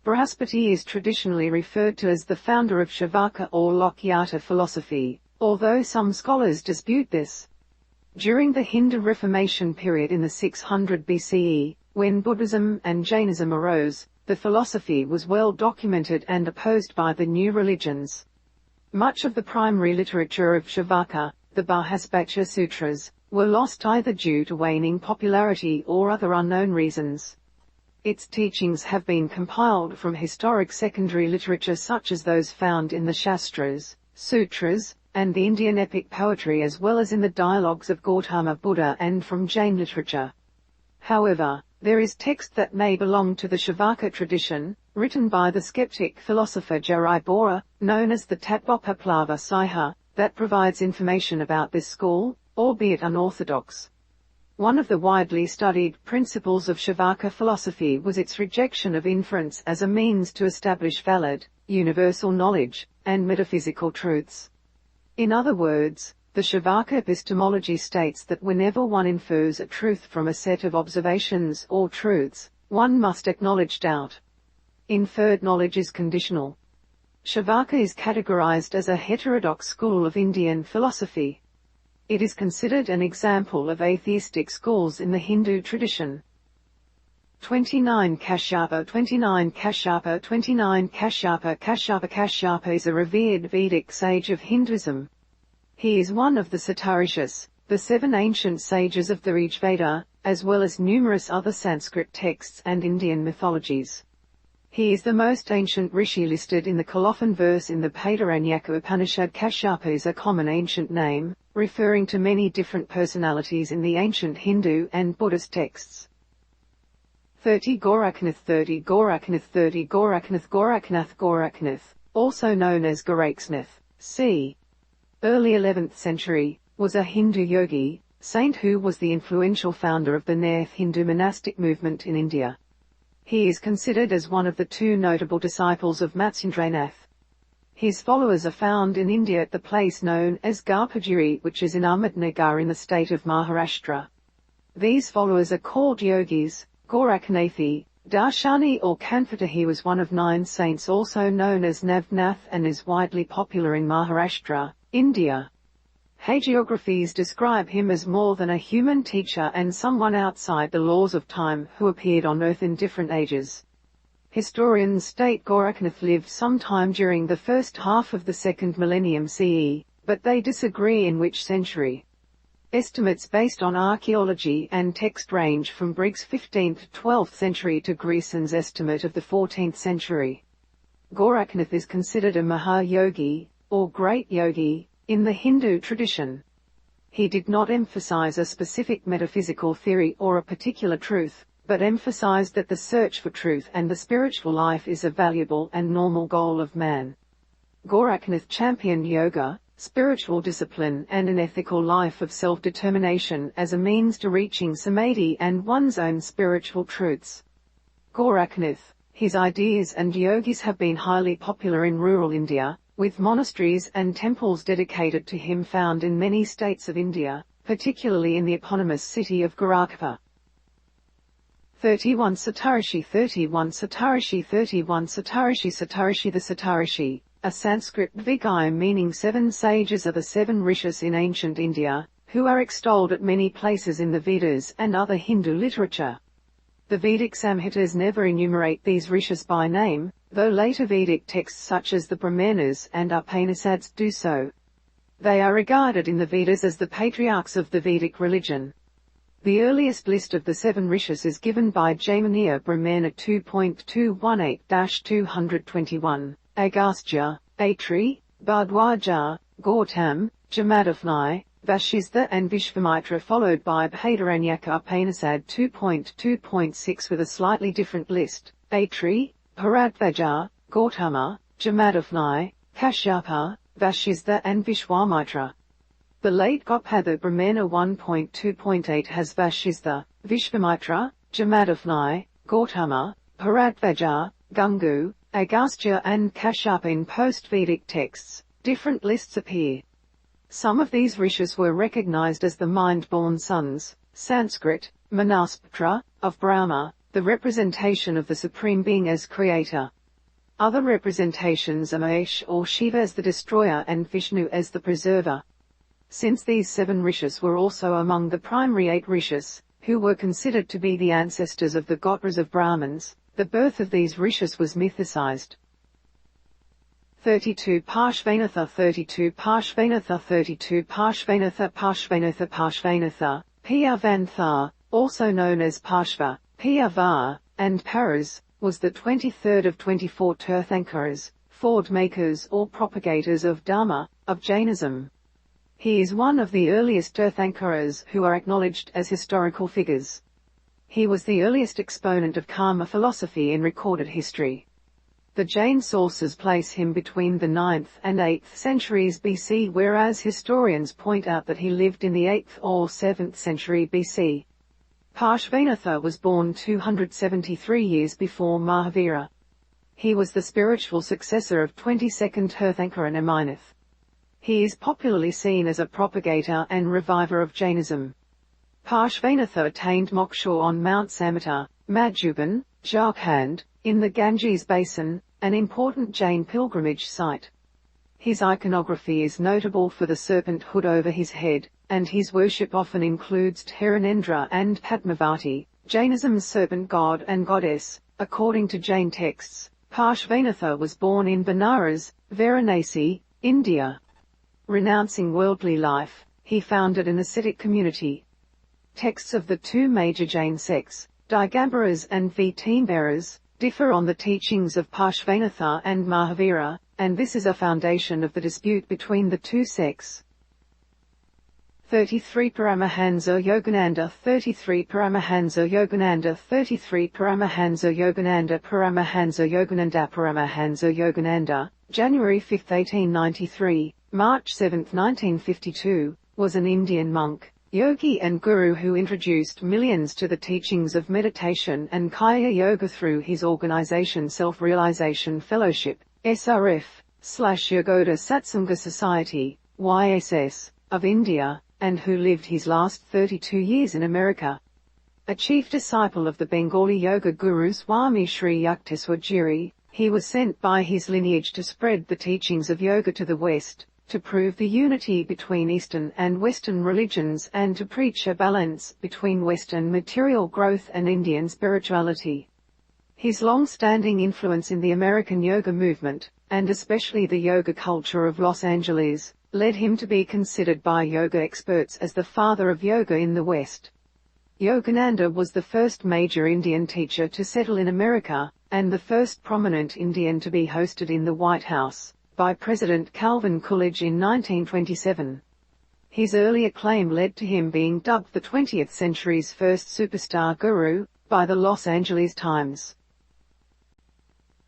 Speaker 1: Brihaspati is traditionally referred to as the founder of Shavaka or Lokyata philosophy, although some scholars dispute this. During the Hindu Reformation period in the 600 BCE, when Buddhism and Jainism arose, the philosophy was well documented and opposed by the new religions. Much of the primary literature of Shavaka, the Brihaspati Sutras, were lost either due to waning popularity or other unknown reasons. Its teachings have been compiled from historic secondary literature such as those found in the Shastras, Sutras, and the Indian epic poetry, as well as in the dialogues of Gautama Buddha and from Jain literature. However, there is text that may belong to the Shavaka tradition, written by the skeptic philosopher Jari Bora, known as the Tatvapaplava Siha, that provides information about this school, albeit unorthodox. One of the widely studied principles of Shavaka philosophy was its rejection of inference as a means to establish valid, universal knowledge, and metaphysical truths. In other words, the Shavaka epistemology states that whenever one infers a truth from a set of observations or truths, one must acknowledge doubt. Inferred knowledge is conditional. Shavaka is categorized as a heterodox school of Indian philosophy. It is considered an example of atheistic schools in the Hindu tradition. 29 Kashyapa 29 Kashyapa 29 Kashyapa Kashyapa is a revered Vedic sage of Hinduism. He is one of the Satarishis, the 7 ancient sages of the Rig Veda, as well as numerous other Sanskrit texts and Indian mythologies. He is the most ancient rishi listed in the colophon verse in the Padaranyaka Upanishad. Kashyapa is a common ancient name, referring to many different personalities in the ancient Hindu and Buddhist texts. 30 Goraknath 30 Goraknath 30 Goraknath, also known as Goraksnath, c. early 11th century, was a Hindu yogi, saint who was the influential founder of the Nath Hindu monastic movement in India. He is considered as one of the 2 notable disciples of Matsyendranath. His followers are found in India at the place known as Garpagiri, which is in Ahmednagar in the state of Maharashtra. These followers are called yogis, Goraknathi, Darshani or Kanthata. He was one of 9 saints also known as Navnath and is widely popular in Maharashtra, India. Hagiographies describe him as more than a human teacher and someone outside the laws of time who appeared on earth in different ages. Historians state Goraknath lived sometime during the first half of the 2nd millennium CE, but they disagree in which century. Estimates based on archaeology and text range from Briggs' 15th to 12th century to Greeson's estimate of the 14th century. Goraknath is considered a Mahayogi, or great yogi, in the Hindu tradition. He did not emphasize a specific metaphysical theory or a particular truth, but emphasized that the search for truth and the spiritual life is a valuable and normal goal of man. Goraknath championed yoga, spiritual discipline and an ethical life of self-determination as a means to reaching samadhi and one's own spiritual truths. Goraknath, his ideas and yogis have been highly popular in rural India, with monasteries and temples dedicated to him found in many states of India, particularly in the eponymous city of Gorakhpur. 31 Satarishi 31 Satarishi 31 Satarishi Satarishi. The Satarishi, a Sanskrit vigaya meaning 7 sages, are the 7 rishis in ancient India, who are extolled at many places in the Vedas and other Hindu literature. The Vedic Samhitas never enumerate these rishis by name, though later Vedic texts such as the Brahmanas and Upanishads do so. They are regarded in the Vedas as the patriarchs of the Vedic religion. The earliest list of the 7 rishis is given by Jaiminiya Brahmana 2.218-221, Agastya, Atri, Bhardwaja, Gautam, Jamadagni, Vashistha and Vishvamitra, followed by Padaranyaka Upanishad 2.2.6 with a slightly different list: Atri, Bharadvaja, Gautama, Jamadagni, Kashyapa, Vashistha and Vishwamitra. The late Gopatha Brahmana 1.2.8 has Vashistha, Vishvamitra, Jamadagni, Gautama, Bharadvaja, Gungu, Agastya and Kashyapa. In post-Vedic texts, different lists appear. Some of these rishis were recognized as the mind-born sons, Sanskrit, Manaspatra, of Brahma, the representation of the Supreme Being as creator. Other representations are Mahesh or Shiva as the destroyer and Vishnu as the preserver. Since these 7 rishis were also among the primary 8 rishis, who were considered to be the ancestors of the Gotras of Brahmins, the birth of these rishis was mythicized. 32 Parshvanatha 32 Parshvanatha 32 Parshvanatha Parshvanatha Parshvanatha, Piyavantha, also known as Parshva, Piyava, and Paras, was the 23rd of 24 Tirthankaras, ford makers or propagators of Dharma, of Jainism. He is one of the earliest Tirthankaras who are acknowledged as historical figures. He was the earliest exponent of karma philosophy in recorded history. The Jain sources place him between the 9th and 8th centuries BC, whereas historians point out that he lived in the 8th or 7th century BC. Parshvanatha was born 273 years before Mahavira. He was the spiritual successor of 22nd Tirthankara Naminath. He is popularly seen as a propagator and reviver of Jainism. Parshvanatha attained moksha on Mount Samatha, Madhuban, Jharkhand, in the Ganges Basin, an important Jain pilgrimage site. His iconography is notable for the serpent hood over his head, and his worship often includes Hiranendra and Padmavati, Jainism's serpent god and goddess. According to Jain texts, Parshvanatha was born in Benares, Varanasi, India. Renouncing worldly life, he founded an ascetic community. Texts of the two major Jain sects, Digambaras and Vitimbaras, differ on the teachings of Parshvanatha and Mahavira, and this is a foundation of the dispute between the two sects. 33 Paramahansa Yogananda 33 Paramahansa Yogananda 33 Paramahansa Yogananda Paramahansa Yogananda Paramahansa Yogananda, January 5, 1893, March 7, 1952, was an Indian monk, yogi and guru who introduced millions to the teachings of meditation and Kaya Yoga through his organization Self-Realization Fellowship, SRF/Yagoda Satsanga Society, YSS, of India, and who lived his last 32 years in America. A chief disciple of the Bengali yoga guru Swami Sri Yukteswar Giri, he was sent by his lineage to spread the teachings of yoga to the West, to prove the unity between Eastern and Western religions and to preach a balance between Western material growth and Indian spirituality. His long-standing influence in the American yoga movement, and especially the yoga culture of Los Angeles, led him to be considered by yoga experts as the father of yoga in the West. Yogananda was the first major Indian teacher to settle in America, and the first prominent Indian to be hosted in the White House by President Calvin Coolidge in 1927. His early acclaim led to him being dubbed the 20th century's first superstar guru by the Los Angeles Times.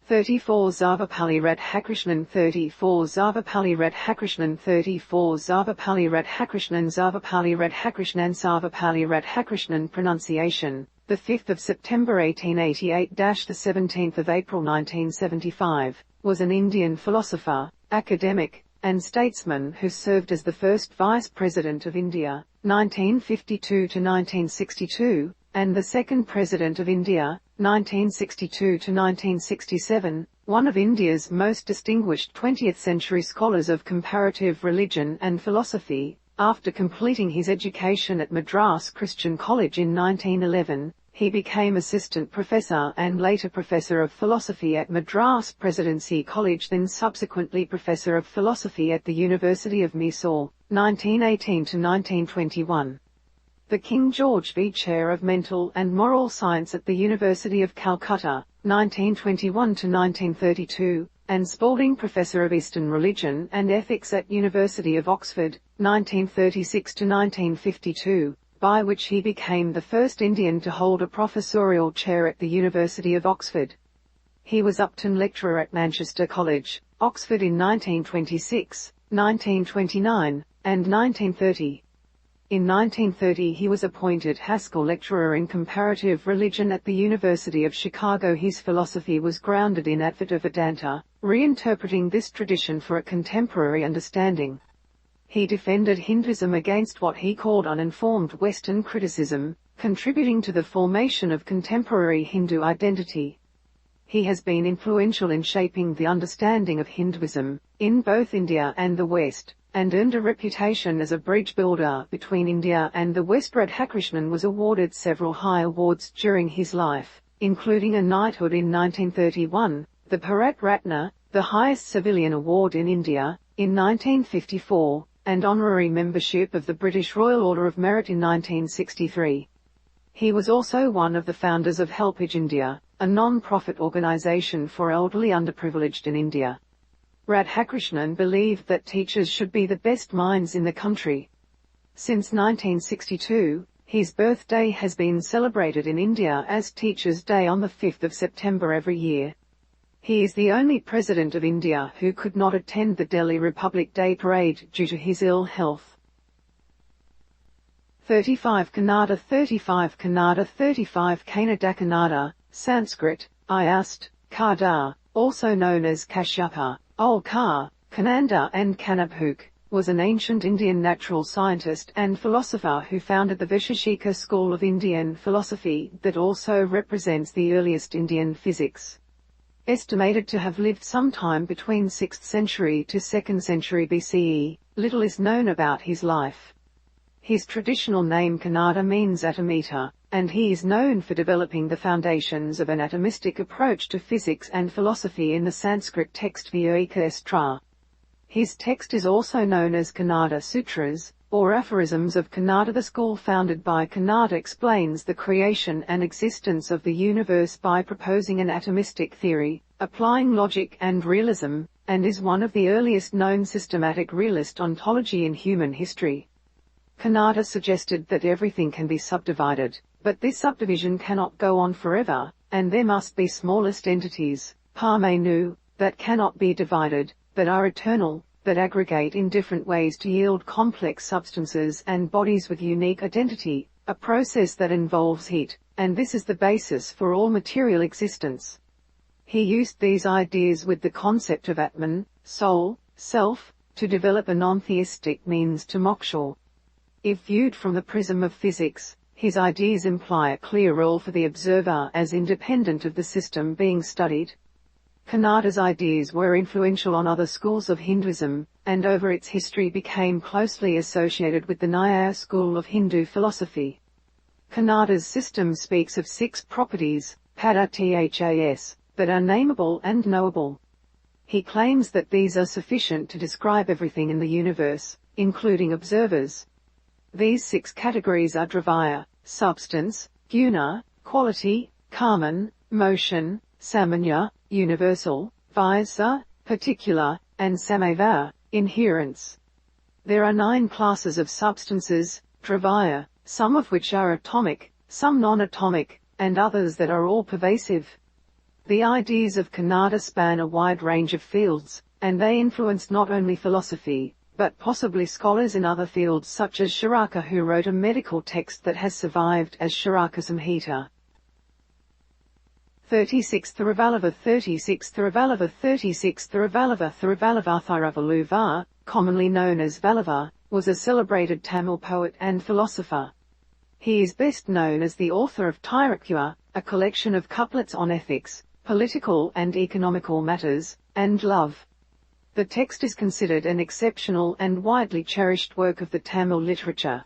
Speaker 1: 34 Sarvapalli Radhakrishnan 34 Sarvapalli Radhakrishnan 34 Sarvapalli Radhakrishnan Sarvapalli Radhakrishnan Sarvapalli Radhakrishnan Pronunciation, the 5th of September 1888 – the 17th of April 1975, was an Indian philosopher, academic, and statesman who served as the first Vice President of India, 1952 to 1962, and the second President of India, 1962 to 1967, one of India's most distinguished 20th-century scholars of comparative religion and philosophy. After completing his education at Madras Christian College in 1911, he became assistant professor and later professor of philosophy at Madras Presidency College, then subsequently professor of philosophy at the University of Mysore, 1918 to 1921. The King George V. Chair of Mental and Moral Science at the University of Calcutta, 1921 to 1932, and Spalding Professor of Eastern Religion and Ethics at University of Oxford, 1936 to 1952, by which he became the first Indian to hold a professorial chair at the University of Oxford. He was Upton Lecturer at Manchester College, Oxford in 1926, 1929, and 1930. In 1930 he was appointed Haskell Lecturer in Comparative Religion at the University of Chicago. His philosophy was grounded in Advaita Vedanta, reinterpreting this tradition for a contemporary understanding. He defended Hinduism against what he called uninformed Western criticism, contributing to the formation of contemporary Hindu identity. He has been influential in shaping the understanding of Hinduism, in both India and the West, and earned a reputation as a bridge builder between India and the West. Radhakrishnan was awarded several high awards during his life, including a knighthood in 1931, the Bharat Ratna, the highest civilian award in India, in 1954, and honorary membership of the British Royal Order of Merit in 1963. He was also one of the founders of Helpage India, a non-profit organization for elderly underprivileged in India. Radhakrishnan believed that teachers should be the best minds in the country. Since 1962, his birthday has been celebrated in India as Teachers' Day on the 5th of September every year. He is the only President of India who could not attend the Delhi Republic Day Parade due to his ill health. 35 Kannada 35 Kannada 35 Kannada Kannada, Sanskrit, Ayast, Kada, also known as Kashyapa, Olkar, Kananda and Kanabhuk, was an ancient Indian natural scientist and philosopher who founded the Vaisheshika school of Indian philosophy that also represents the earliest Indian physics. Estimated to have lived sometime between 6th century to 2nd century BCE, little is known about his life. His traditional name Kannada means at a meter, and he is known for developing the foundations of an atomistic approach to physics and philosophy in the Sanskrit text Vyayikastra. His text is also known as Kannada Sutras, or Aphorisms of Kannada. The school founded by Kannada explains the creation and existence of the universe by proposing an atomistic theory, applying logic and realism, and is one of the earliest known systematic realist ontology in human history. Kannada suggested that everything can be subdivided, but this subdivision cannot go on forever, and there must be smallest entities, parmenu, that cannot be divided, that are eternal, that aggregate in different ways to yield complex substances and bodies with unique identity, a process that involves heat, and this is the basis for all material existence. He used these ideas with the concept of Atman, soul, self, to develop a non-theistic means to moksha. If viewed from the prism of physics, his ideas imply a clear role for the observer as independent of the system being studied. Kannada's ideas were influential on other schools of Hinduism, and over its history became closely associated with the Nyaya school of Hindu philosophy. Kannada's system speaks of 6 properties, pada-thas, that are nameable and knowable. He claims that these are sufficient to describe everything in the universe, including observers. These 6 categories are dravya, substance, guna, quality, karman, motion, samanya, universal, vyasa, particular, and samava, inherence. There are 9 classes of substances, dravya, some of which are atomic, some non-atomic, and others that are all-pervasive. The ideas of Kannada span a wide range of fields, and they influenced not only philosophy, but possibly scholars in other fields such as Charaka, who wrote a medical text that has survived as Charaka Samhita. 36th Thiravalava 36th Thiravalava 36th Thiravalava Thiravalava Thiravaluva, commonly known as Vallava, was a celebrated Tamil poet and philosopher. He is best known as the author of Tirukkuva, a collection of couplets on ethics, political and economical matters, and love. The text is considered an exceptional and widely cherished work of the Tamil literature.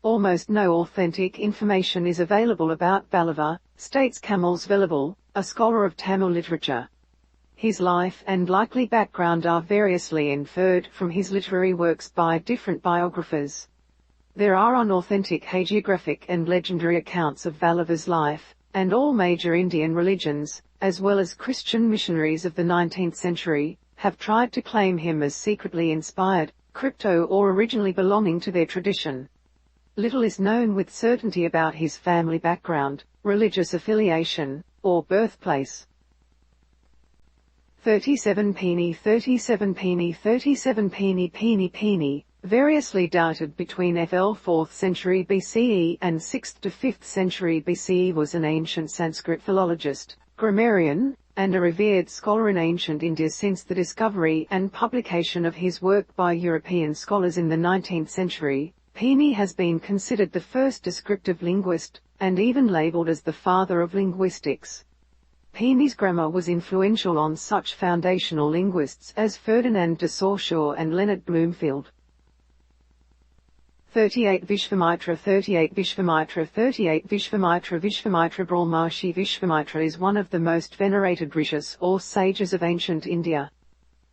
Speaker 1: Almost no authentic information is available about Vallava, states Kamals Vellaval, a scholar of Tamil literature. His life and likely background are variously inferred from his literary works by different biographers. There are unauthentic hagiographic and legendary accounts of Vallava's life, and all major Indian religions, as well as Christian missionaries of the 19th century, have tried to claim him as secretly inspired, crypto or originally belonging to their tradition. Little is known with certainty about his family background, religious affiliation, or birthplace. 37 Pini 37 Pini 37 Pini Pini Pini, variously dated between FL 4th century BCE and 6th to 5th century BCE, was an ancient Sanskrit philologist, grammarian, and a revered scholar in ancient India since the discovery and publication of his work by European scholars in the 19th century. Pini has been considered the first descriptive linguist, and even labeled as the father of linguistics. Pini's grammar was influential on such foundational linguists as Ferdinand de Saussure and Leonard Bloomfield. 38 Vishvamitra 38 Vishvamitra 38 Vishvamitra Vishvamitra Brahmarshi Vishvamitra is one of the most venerated rishis or sages of ancient India.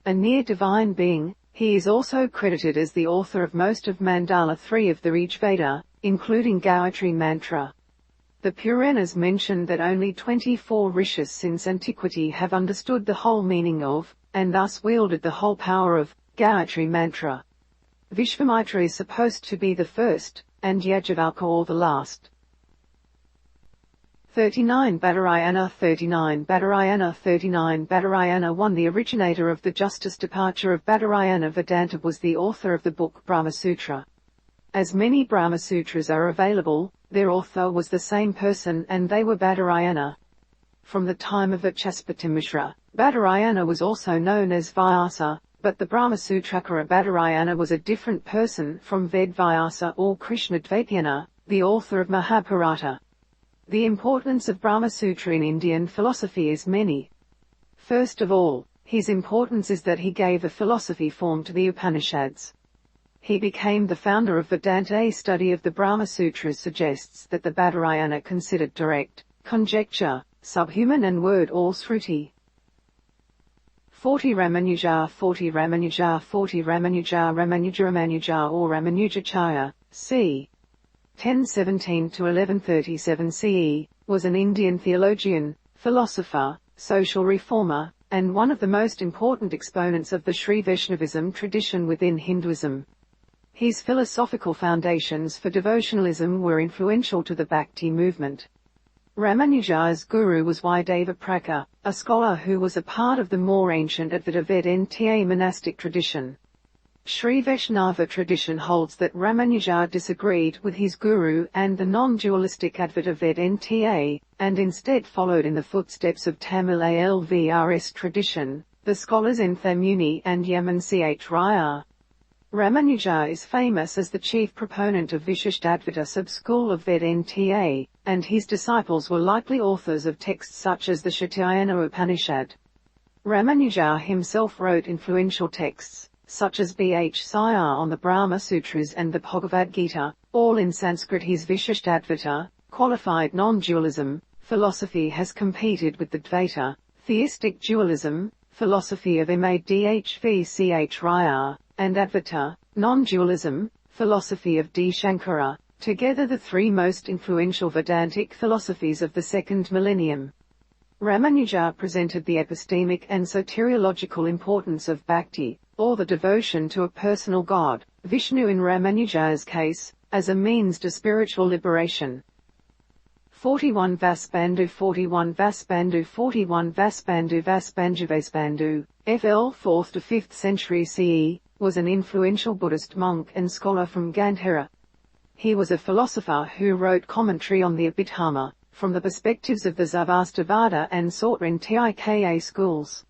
Speaker 1: A near-divine being, he is also credited as the author of most of Mandala 3 of the Rig Veda, including Gayatri Mantra. The Puranas mention that only 24 rishis since antiquity have understood the whole meaning of, and thus wielded the whole power of, Gayatri Mantra. Vishvamitra is supposed to be the first, and Yajnavalkya the last. 39 Badarayana 39 Badarayana 39 Badarayana 1. The originator of the justice departure of Badarayana Vedanta was the author of the book Brahma Sutra. As many Brahma Sutras are available, their author was the same person and they were Badarayana. From the time of Vachaspati Mishra, Badarayana was also known as Vyasa, but the Brahma Sutrakara Badarayana was a different person from Ved Vyasa or Krishna Dvaipayana, the author of Mahabharata. The importance of Brahma Sutra in Indian philosophy is many. First of all, his importance is that he gave a philosophy form to the Upanishads. He became the founder of Vedanta. A study of the Brahma Sutras suggests that the Badarayana considered direct, conjecture, subhuman and word all Sruti. 40 Ramanuja 40 Ramanuja 40 Ramanuja Ramanuja Ramanuja or Ramanujacharya, c. 1017 to 1137 CE, was an Indian theologian, philosopher, social reformer, and one of the most important exponents of the Sri Vaishnavism tradition within Hinduism. His philosophical foundations for devotionalism were influential to the Bhakti movement. Ramanuja's guru was Vaideva Praka, a scholar who was a part of the more ancient Advaita Vedanta monastic tradition. Sri Vaishnava tradition holds that Ramanuja disagreed with his guru and the non-dualistic Advaita Vedanta, and instead followed in the footsteps of Tamil Alvrs tradition, the scholars Entha Muni and Yaman Ch Raya. Ramanuja is famous as the chief proponent of Vishishtadvaita sub-school of Vedanta, and his disciples were likely authors of texts such as the Shatyayana Upanishad. Ramanuja himself wrote influential texts, such as Bh Sayar on the Brahma Sutras and the Bhagavad Gita, all in Sanskrit. His Vishishtadvaita, qualified non-dualism, philosophy has competed with the Dvaita, theistic dualism, philosophy of Madhv Ch Raya, and Advaita, non-dualism, philosophy of D. Shankara, together the three most influential Vedantic philosophies of the second millennium. Ramanuja presented the epistemic and soteriological importance of bhakti, or the devotion to a personal God, Vishnu in Ramanuja's case, as a means to spiritual liberation. 41 Vasubandhu 41 Vasubandhu 41 Vasubandhu Vasubandhu FL 4th to 5th century CE, was an influential Buddhist monk and scholar from Gandhara. He was a philosopher who wrote commentary on the Abhidhamma, from the perspectives of the Zavastivada and Sautrantika schools.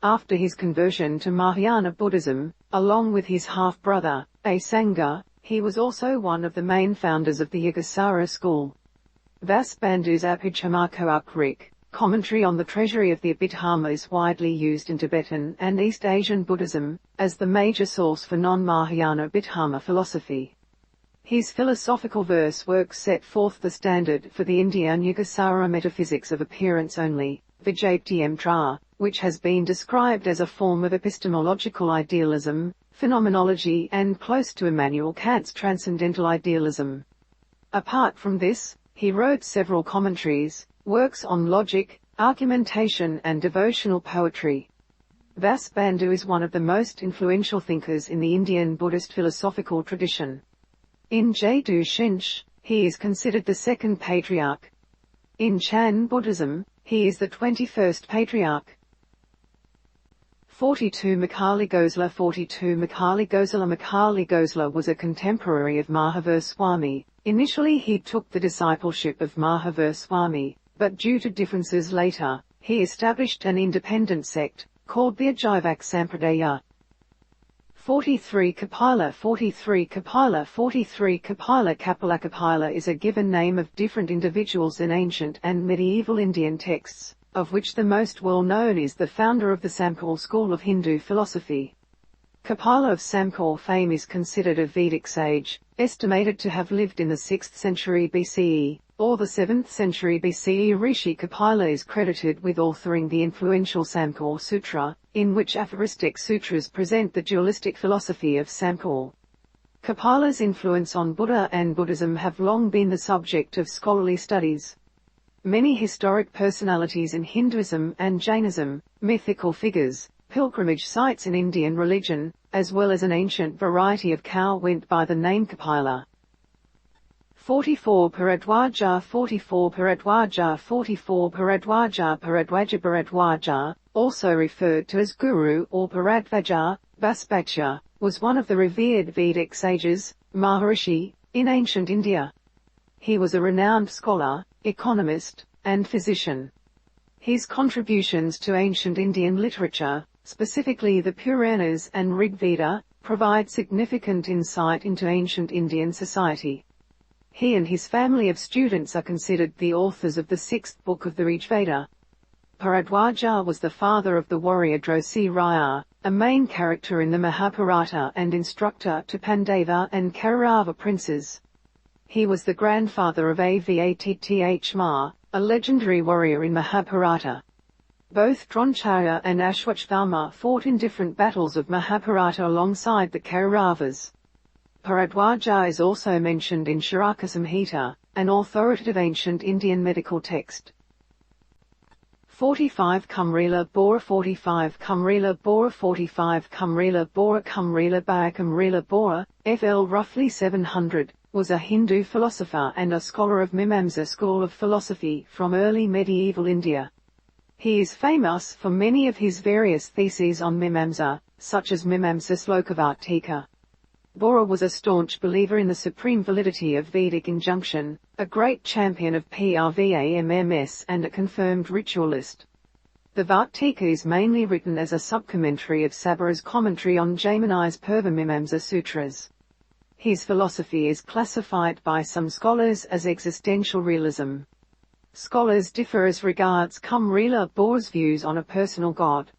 Speaker 1: After his conversion to Mahayana Buddhism, along with his half-brother, Asanga, he was also one of the main founders of the Yogasara school. Vasubandhu's Abhidhammakoakrik, commentary on the treasury of the Abhidhamma, is widely used in Tibetan and East Asian Buddhism, as the major source for non-Mahayana Abhidhamma philosophy. His philosophical verse works set forth the standard for the Indian Yogasara metaphysics of appearance only, Vijayapti, which has been described as a form of epistemological idealism, phenomenology and close to Immanuel Kant's transcendental idealism. Apart from this, he wrote several commentaries, works on logic, argumentation and devotional poetry. Vasubandhu is one of the most influential thinkers in the Indian Buddhist philosophical tradition. In Jaidu Shinch, he is considered the second patriarch. In Chan Buddhism, he is the 21st patriarch. 42 Makali Gosla 42 Makali Gosla was a contemporary of Mahavir Swami. Initially he took the discipleship of Mahavir Swami, but due to differences later, he established an independent sect, called the Ajivak Sampradaya. 43 Kapila 43 Kapila 43 Kapila Kapila is a given name of different individuals in ancient and medieval Indian texts, of which the most well-known is the founder of the Samkhya school of Hindu philosophy. Kapila of Samkhya fame is considered a Vedic sage, estimated to have lived in the 6th century BCE, or the 7th century BCE. Rishi Kapila is credited with authoring the influential Samkhya Sutra, in which aphoristic sutras present the dualistic philosophy of Samkhya. Kapila's influence on Buddha and Buddhism have long been the subject of scholarly studies. Many historic personalities in Hinduism and Jainism, mythical figures, pilgrimage sites in Indian religion, as well as an ancient variety of cow went by the name Kapila. 44 Bharadwaja 44 Bharadwaja 44 Bharadwaja, also referred to as Guru or Bharadvaja, Basbhaksha, was one of the revered Vedic sages, Maharishi, in ancient India. He was a renowned scholar, economist, and physician. His contributions to ancient Indian literature, specifically the Puranas and Rig Veda, provide significant insight into ancient Indian society. He and his family of students are considered the authors of the 6th book of the Rig Veda. Bharadwaja was the father of the warrior Drosi Raya, a main character in the Mahabharata and instructor to Pandava and Kaurava princes. He was the grandfather of Avatth a legendary warrior in Mahabharata. Both Dronacharya and Ashwatthama fought in different battles of Mahabharata alongside the Kauravas. Bharadwaja is also mentioned in Charaka Samhita, an authoritative ancient Indian medical text. 45 Kumrila Bora 45 Kumrila Bora 45 Kumrila Bora Kumrila Baya Kumrila Bora, FL roughly 700, was a Hindu philosopher and a scholar of Mimamsa school of philosophy from early medieval India. He is famous for many of his various theses on Mimamsa, such as Mimamsa Slokavartika. Bora was a staunch believer in the supreme validity of Vedic injunction, a great champion of Prvamms and a confirmed ritualist. The Vartika is mainly written as a subcommentary of Sabara's commentary on Jaimini's Purvamimamsa Sutras. His philosophy is classified by some scholars as existential realism. Scholars differ as regards Kumrila Bora's views on a personal god.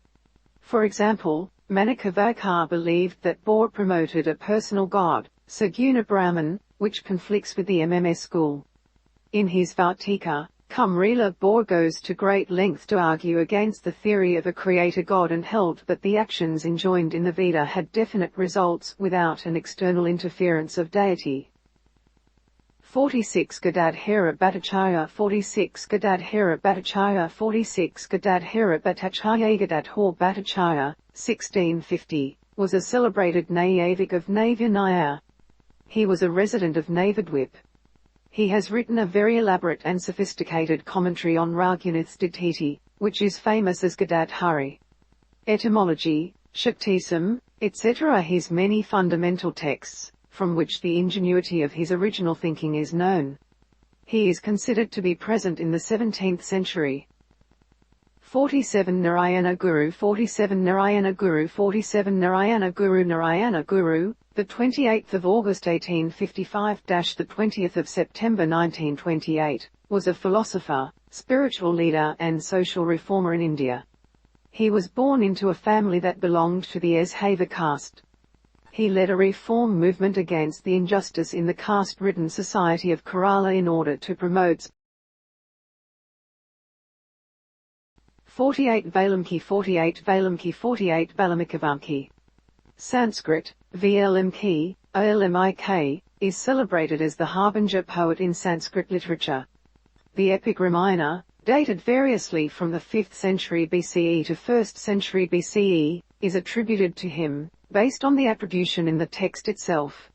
Speaker 1: For example, Manikavakar believed that Bora promoted a personal god, Saguna Brahman, which conflicts with the MMS school. In his Vartika, Kumrila Bora goes to great length to argue against the theory of a creator god and held that the actions enjoined in the Veda had definite results without an external interference of deity. 46 Gadadhara Bhattacharya 46 Gadadhara Bhattacharya 46 Gadadhara Bhattacharya Gadadhara Bhattacharya, 1650, was a celebrated Nayavik of Navya. He was a resident of Navadvip. He has written a very elaborate and sophisticated commentary on Raghunath's Ditthiti, which is famous as Gadadhari. Etymology, Shaktisam, etc. are his many fundamental texts, from which the ingenuity of his original thinking is known. He is considered to be present in the 17th century. 47 Narayana Guru 47 Narayana Guru 47 Narayana Guru Narayana Guru, the 28th of August 1855 – the 20th of September 1928, was a philosopher, spiritual leader and social reformer in India. He was born into a family that belonged to the Eshava caste. He led a reform movement against the injustice in the caste-ridden society of Kerala in order to promote 48 Valamki 48 Valamki 48 Valamikavamki. Sanskrit, VLMK, OLMIK, is celebrated as the harbinger poet in Sanskrit literature. The epic Ramayana, dated variously from the 5th century BCE to 1st century BCE, is attributed to him, based on the attribution in the text itself.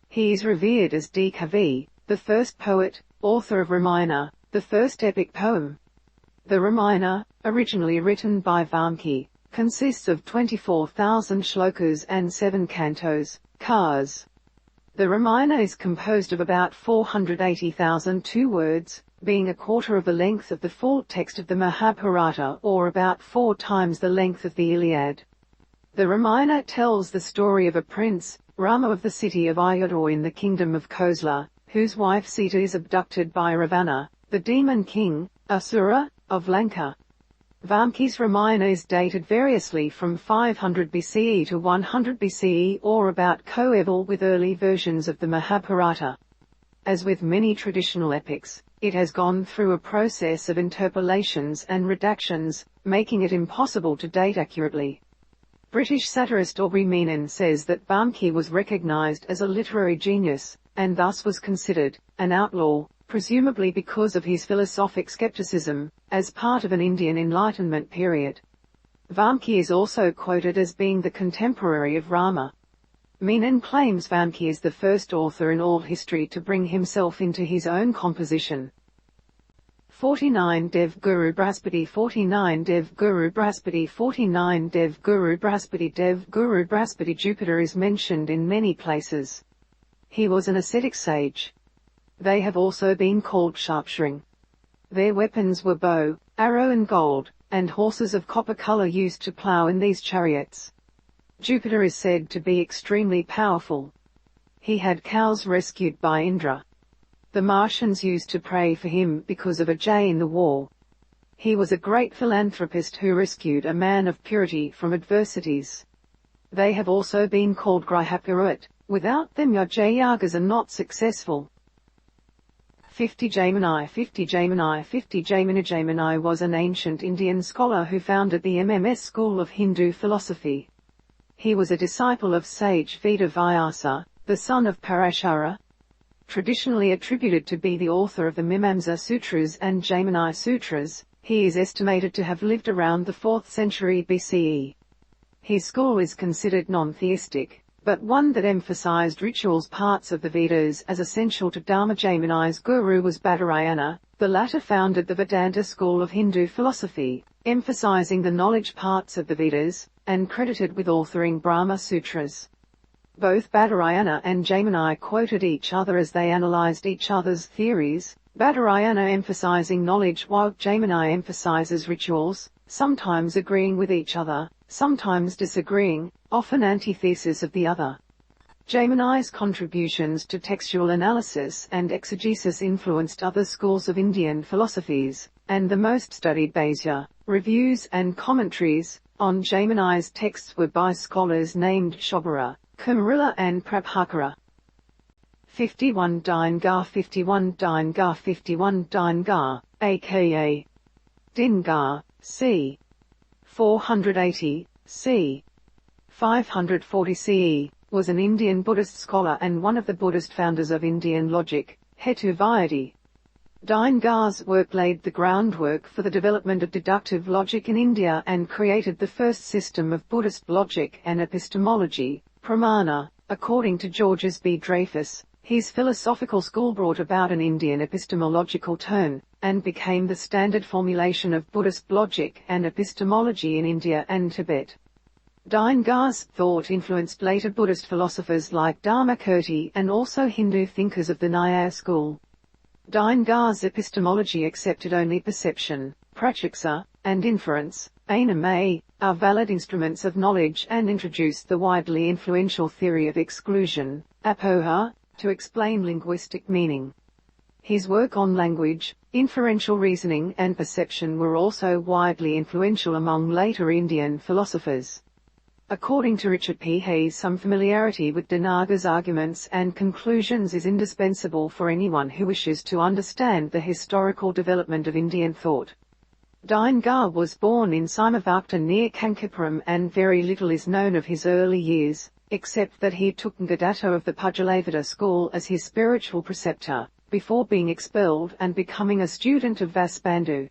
Speaker 1: He is revered as Kavi, the first poet, author of Ramayana, the first epic poem. The Ramayana, originally written by Valmiki, consists of 24,000 shlokas and 7 cantos, kars. The Ramayana is composed of about 480,002 words, being a quarter of the length of the full text of the Mahabharata or about 4 times the length of the Iliad. The Ramayana tells the story of a prince, Rama of the city of Ayodhya in the kingdom of Kosala, whose wife Sita is abducted by Ravana, the demon king, Asura, of Lanka. Valmiki's Ramayana is dated variously from 500 BCE to 100 BCE or about coeval with early versions of the Mahabharata. As with many traditional epics, it has gone through a process of interpolations and redactions, making it impossible to date accurately. British satirist Aubrey Menon says that Valmiki was recognized as a literary genius, and thus was considered an outlaw, presumably because of his philosophic skepticism, as part of an Indian Enlightenment period. Valmiki is also quoted as being the contemporary of Rama. Menon claims Valmiki is the first author in all history to bring himself into his own composition. 49 Dev Guru Brahaspati 49 Dev Guru Brahaspati 49 Dev Guru Brahaspati Dev Guru Brahaspati Jupiter is mentioned in many places. He was an ascetic sage. They have also been called sharpshooting. Their weapons were bow, arrow and gold, and horses of copper color used to plow in these chariots. Jupiter is said to be extremely powerful. He had cows rescued by Indra. The Martians used to pray for him because of a jay in the war. He was a great philanthropist who rescued a man of purity from adversities. They have also been called Grihapuruit. Without them your Jayagas are not successful. 50 Jamini 50 Jamini 50 Jamini Jamini was an ancient Indian scholar who founded the MMS school of Hindu philosophy. He was a disciple of sage Veda Vyasa, the son of Parashara, traditionally attributed to be the author of the Mimamsa Sutras and Jaimini Sutras. He is estimated to have lived around the 4th century BCE. His school is considered non-theistic, but one that emphasized rituals parts of the Vedas as essential to Dharma. Jaimini's guru was Badarayana. The latter founded the Vedanta school of Hindu philosophy, emphasizing the knowledge parts of the Vedas, and credited with authoring Brahma Sutras. Both Badarayana and Jaimini quoted each other as they analyzed each other's theories, Badarayana emphasizing knowledge while Jaimini emphasizes rituals, sometimes agreeing with each other, sometimes disagreeing, often antithesis of the other. Jaimini's contributions to textual analysis and exegesis influenced other schools of Indian philosophies, and the most studied Bhāsya, reviews and commentaries on Jaimini's texts were by scholars named Shobhara, Kumarila and Prabhakara. 51 Dīngar 51 Dīngar 51 Dīngar, aka Dingar, c. 480, c. 540 CE, was an Indian Buddhist scholar and one of the Buddhist founders of Indian logic, Hetuvayadi. Dīngar's work laid the groundwork for the development of deductive logic in India and created the first system of Buddhist logic and epistemology, Pramana. According to Georges B. Dreyfus, his philosophical school brought about an Indian epistemological turn, and became the standard formulation of Buddhist logic and epistemology in India and Tibet. Dīngar's thought influenced later Buddhist philosophers like Dharmakirti and also Hindu thinkers of the Nyaya school. Dīngar's epistemology accepted only perception, pratyeksa, and inference, anime, are valid instruments of knowledge, and introduced the widely influential theory of exclusion, apoha, to explain linguistic meaning. His work on language, inferential reasoning and perception were also widely influential among later Indian philosophers. According to Richard P. Hayes, some familiarity with Dīngar's arguments and conclusions is indispensable for anyone who wishes to understand the historical development of Indian thought. Dīngar was born in Simavakta near Kanchipuram, and very little is known of his early years, except that he took Ngadatta of the Pujalavada school as his spiritual preceptor, before being expelled and becoming a student of Vasubandhu.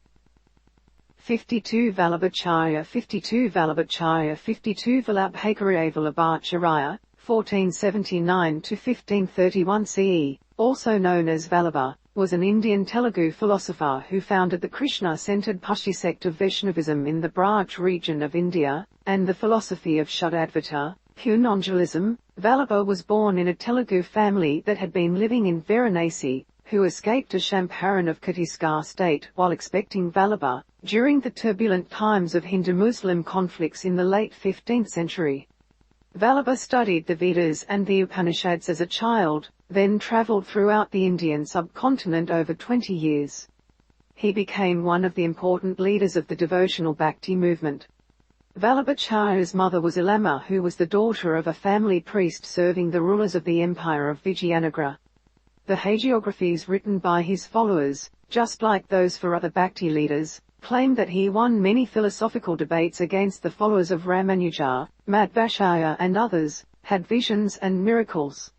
Speaker 1: 52 Vallabhacharya 52 Vallabhacharya 52 Vallabhacharya 1479–1531 CE, also known as Vallabha, was an Indian Telugu philosopher who founded the Krishna-centered Pushti sect of Vaishnavism in the Braj region of India, and the philosophy of Shuddhadvaita, pure non-dualism. Vallabha was born in a Telugu family that had been living in Varanasi, who escaped a Champaran of Khattisgarh state while expecting Vallabha, during the turbulent times of Hindu-Muslim conflicts in the late 15th century. Vallabha studied the Vedas and the Upanishads as a child, then travelled throughout the Indian subcontinent over 20 years. He became one of the important leaders of the devotional Bhakti movement. Vallabhacharya's mother was Ilamma, who was the daughter of a family priest serving the rulers of the empire of Vijayanagra. The hagiographies written by his followers, just like those for other Bhakti leaders, claim that he won many philosophical debates against the followers of Ramanuja, Madhvacharya and others, had visions and miracles.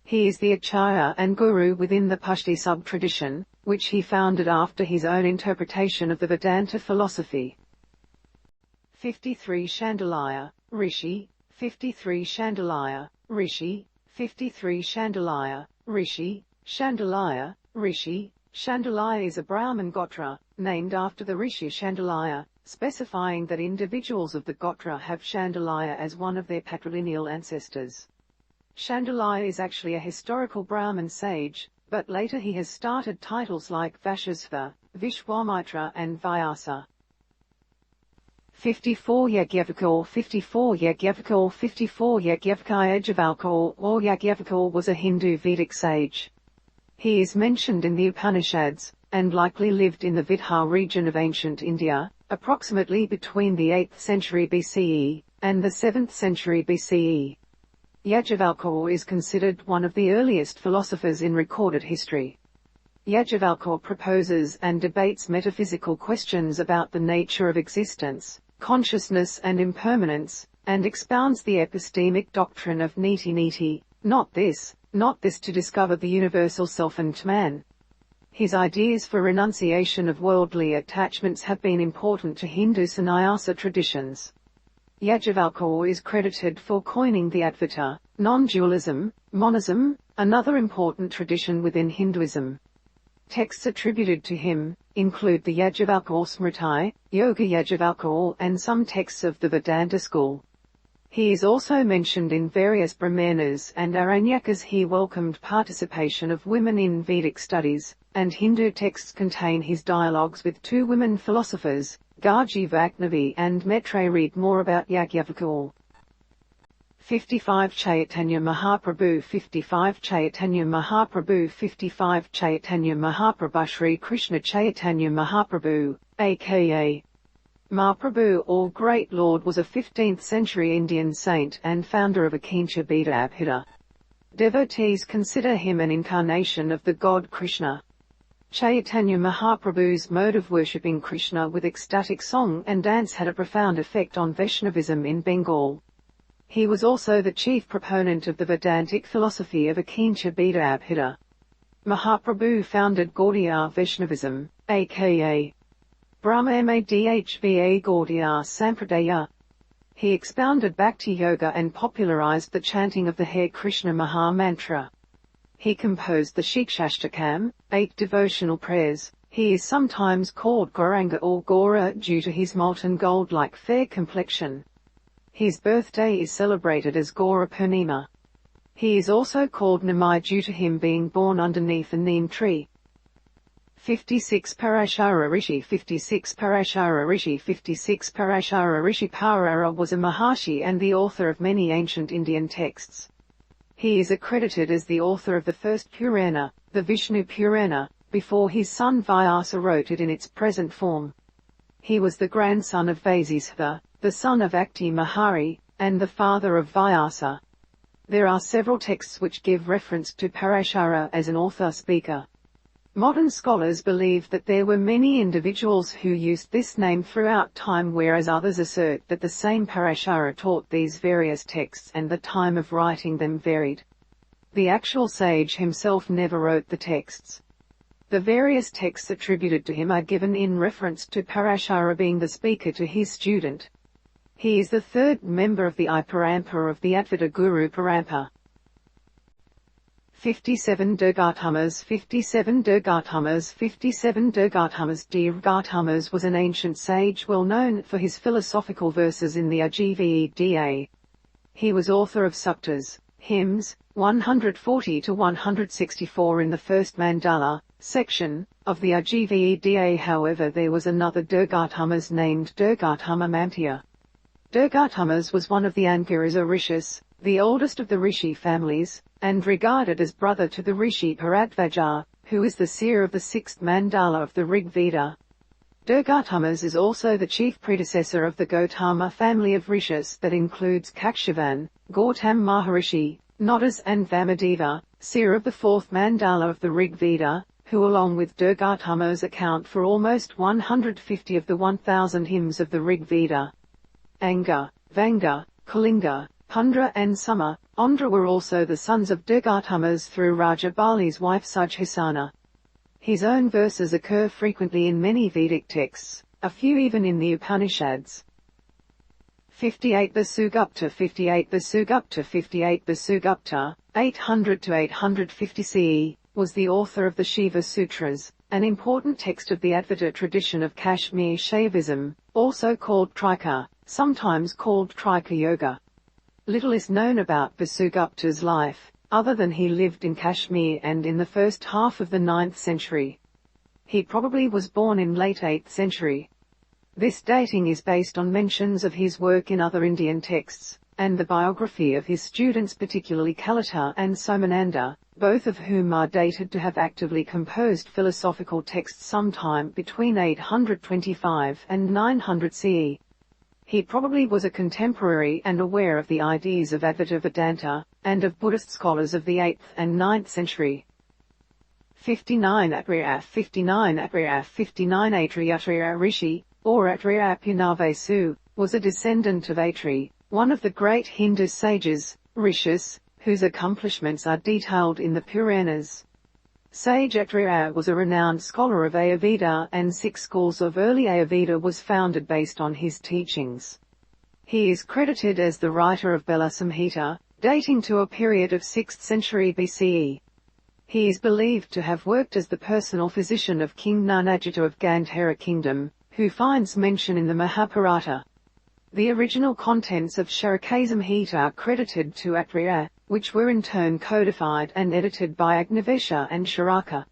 Speaker 1: He is the Acharya and Guru within the Pushti sub-tradition, which he founded after his own interpretation of the Vedanta philosophy. 53 Chandalaya, Rishi, 53 Chandalaya, Rishi, 53 Chandalaya, Rishi, Chandalaya, Rishi. Chandalaya is a Brahmin Gotra, named after the Rishi Chandalaya, specifying that individuals of the Gotra have Chandalaya as one of their patrilineal ancestors. Chandalaya is actually a historical Brahmin sage, but later he has started titles like Vashishva, Vishwamitra and Vyasa. 54 Yajnavalkya 54 Yajnavalkya 54 Yajnavalkya or Yajnavalkya was a Hindu Vedic sage. He is mentioned in the Upanishads, and likely lived in the Vidhar region of ancient India, approximately between the 8th century BCE and the 7th century BCE. Yajnavalkya is considered one of the earliest philosophers in recorded history. Yajnavalkya proposes and debates metaphysical questions about the nature of existence, consciousness and impermanence, and expounds the epistemic doctrine of niti niti, not this to discover the universal self and man. His ideas for renunciation of worldly attachments have been important to Hindu sannyasa traditions. Yajnavalkya is credited for coining the Advaita, non-dualism, monism, another important tradition within Hinduism. Texts attributed to him include the Yajnavalkya Smriti, Yoga Yajnavalkya, and some texts of the Vedanta school. He is also mentioned in various Brahmanas and Aranyakas. He welcomed participation of women in Vedic studies, and Hindu texts contain his dialogues with two women philosophers, Gargi Vaishnavi and Maitreyi. Read more about Yajnavalkya. 55 Chaitanya Mahaprabhu 55 Chaitanya Mahaprabhu 55 Chaitanya Mahaprabhu Shri Krishna Chaitanya Mahaprabhu, aka Mahaprabhu or Great Lord, was a 15th century Indian saint and founder of Akincha Beda Abhida. Devotees consider him an incarnation of the god Krishna. Chaitanya Mahaprabhu's mode of worshipping Krishna with ecstatic song and dance had a profound effect on Vaishnavism in Bengal. He was also the chief proponent of the Vedantic philosophy of Akincha Beda Abhida. Mahaprabhu founded Gaudiya Vaishnavism, aka Brahmadhva Gaudiya Sampradaya. He expounded Bhakti Yoga and popularized the chanting of the Hare Krishna Maha Mantra. He composed the Shikshashtakam, 8 devotional prayers. He is sometimes called Gauranga or Gaura due to his molten gold-like fair complexion. His birthday is celebrated as Gaura Purnima. He is also called Namai due to him being born underneath a neem tree. 56 Parashara Rishi 56 Parashara Rishi 56 Parashara Rishi Parara was a Maharshi and the author of many ancient Indian texts. He is accredited as the author of the first Purana, the Vishnu Purana, before his son Vyasa wrote it in its present form. He was the grandson of Vasishtha, the son of Akti Mahari, and the father of Vyasa. There are several texts which give reference to Parashara as an author-speaker. Modern scholars believe that there were many individuals who used this name throughout time, whereas others assert that the same Parashara taught these various texts and the time of writing them varied. The actual sage himself never wrote the texts. The various texts attributed to him are given in reference to Parashara being the speaker to his student. He is the third member of the I-Parampara of the Advaita Guru Parampara. 57 Durgatamas 57 Durgatamas 57 Durgatamas Durgatamas was an ancient sage well known for his philosophical verses in the Ajiveda. He was author of suktas, hymns, 140 to 164 in the first mandala section of the Ajiveda. However, there was another Durgatamas named Durgatama Mamtiya. Durgatamas was one of the Angirasa Rishis, the oldest of the Rishi families, and regarded as brother to the Rishi Bharadvaja, who is the seer of the 6th mandala of the Rig Veda. Durgatamas is also the chief predecessor of the Gautama family of rishis that includes Kakshavan, Gautam Maharishi, Nodas and Vamadeva, seer of the 4th mandala of the Rig Veda, who along with Durgatamas account for almost 150 of the 1000 hymns of the Rig Veda. Anga, Vanga, Kalinga, Pundra and Suma, Andhra were also the sons of Durgatamas through Raja Bali's wife Sujhasana. His own verses occur frequently in many Vedic texts, a few even in the Upanishads. 58 Vasugupta 58 Vasugupta 58 Vasugupta, 800 to 850 CE, was the author of the Shiva Sutras, an important text of the Advaita tradition of Kashmir Shaivism, also called Trika, sometimes called Trika Yoga. Little is known about Vasugupta's life, other than he lived in Kashmir and in the first half of the 9th century. He probably was born in late 8th century. This dating is based on mentions of his work in other Indian texts, and the biography of his students, particularly Kalita and Somananda, both of whom are dated to have actively composed philosophical texts sometime between 825 and 900 CE. He probably was a contemporary and aware of the ideas of Advaita Vedanta, and of Buddhist scholars of the 8th and 9th century. 59 Atriya 59 Atriya 59 Atriya Rishi, or Atriya Punarvasu, was a descendant of Atri, one of the great Hindu sages, rishis, whose accomplishments are detailed in the Puranas. Sage Atriya was a renowned scholar of Ayurveda, and 6 schools of early Ayurveda was founded based on his teachings. He is credited as the writer of Bela Samhita, dating to a period of 6th century BCE. He is believed to have worked as the personal physician of King Narnajita of Gandhara Kingdom, who finds mention in the Mahabharata. The original contents of Charakasamhita are credited to Atriya, which were in turn codified and edited by Agnivesha and Charaka.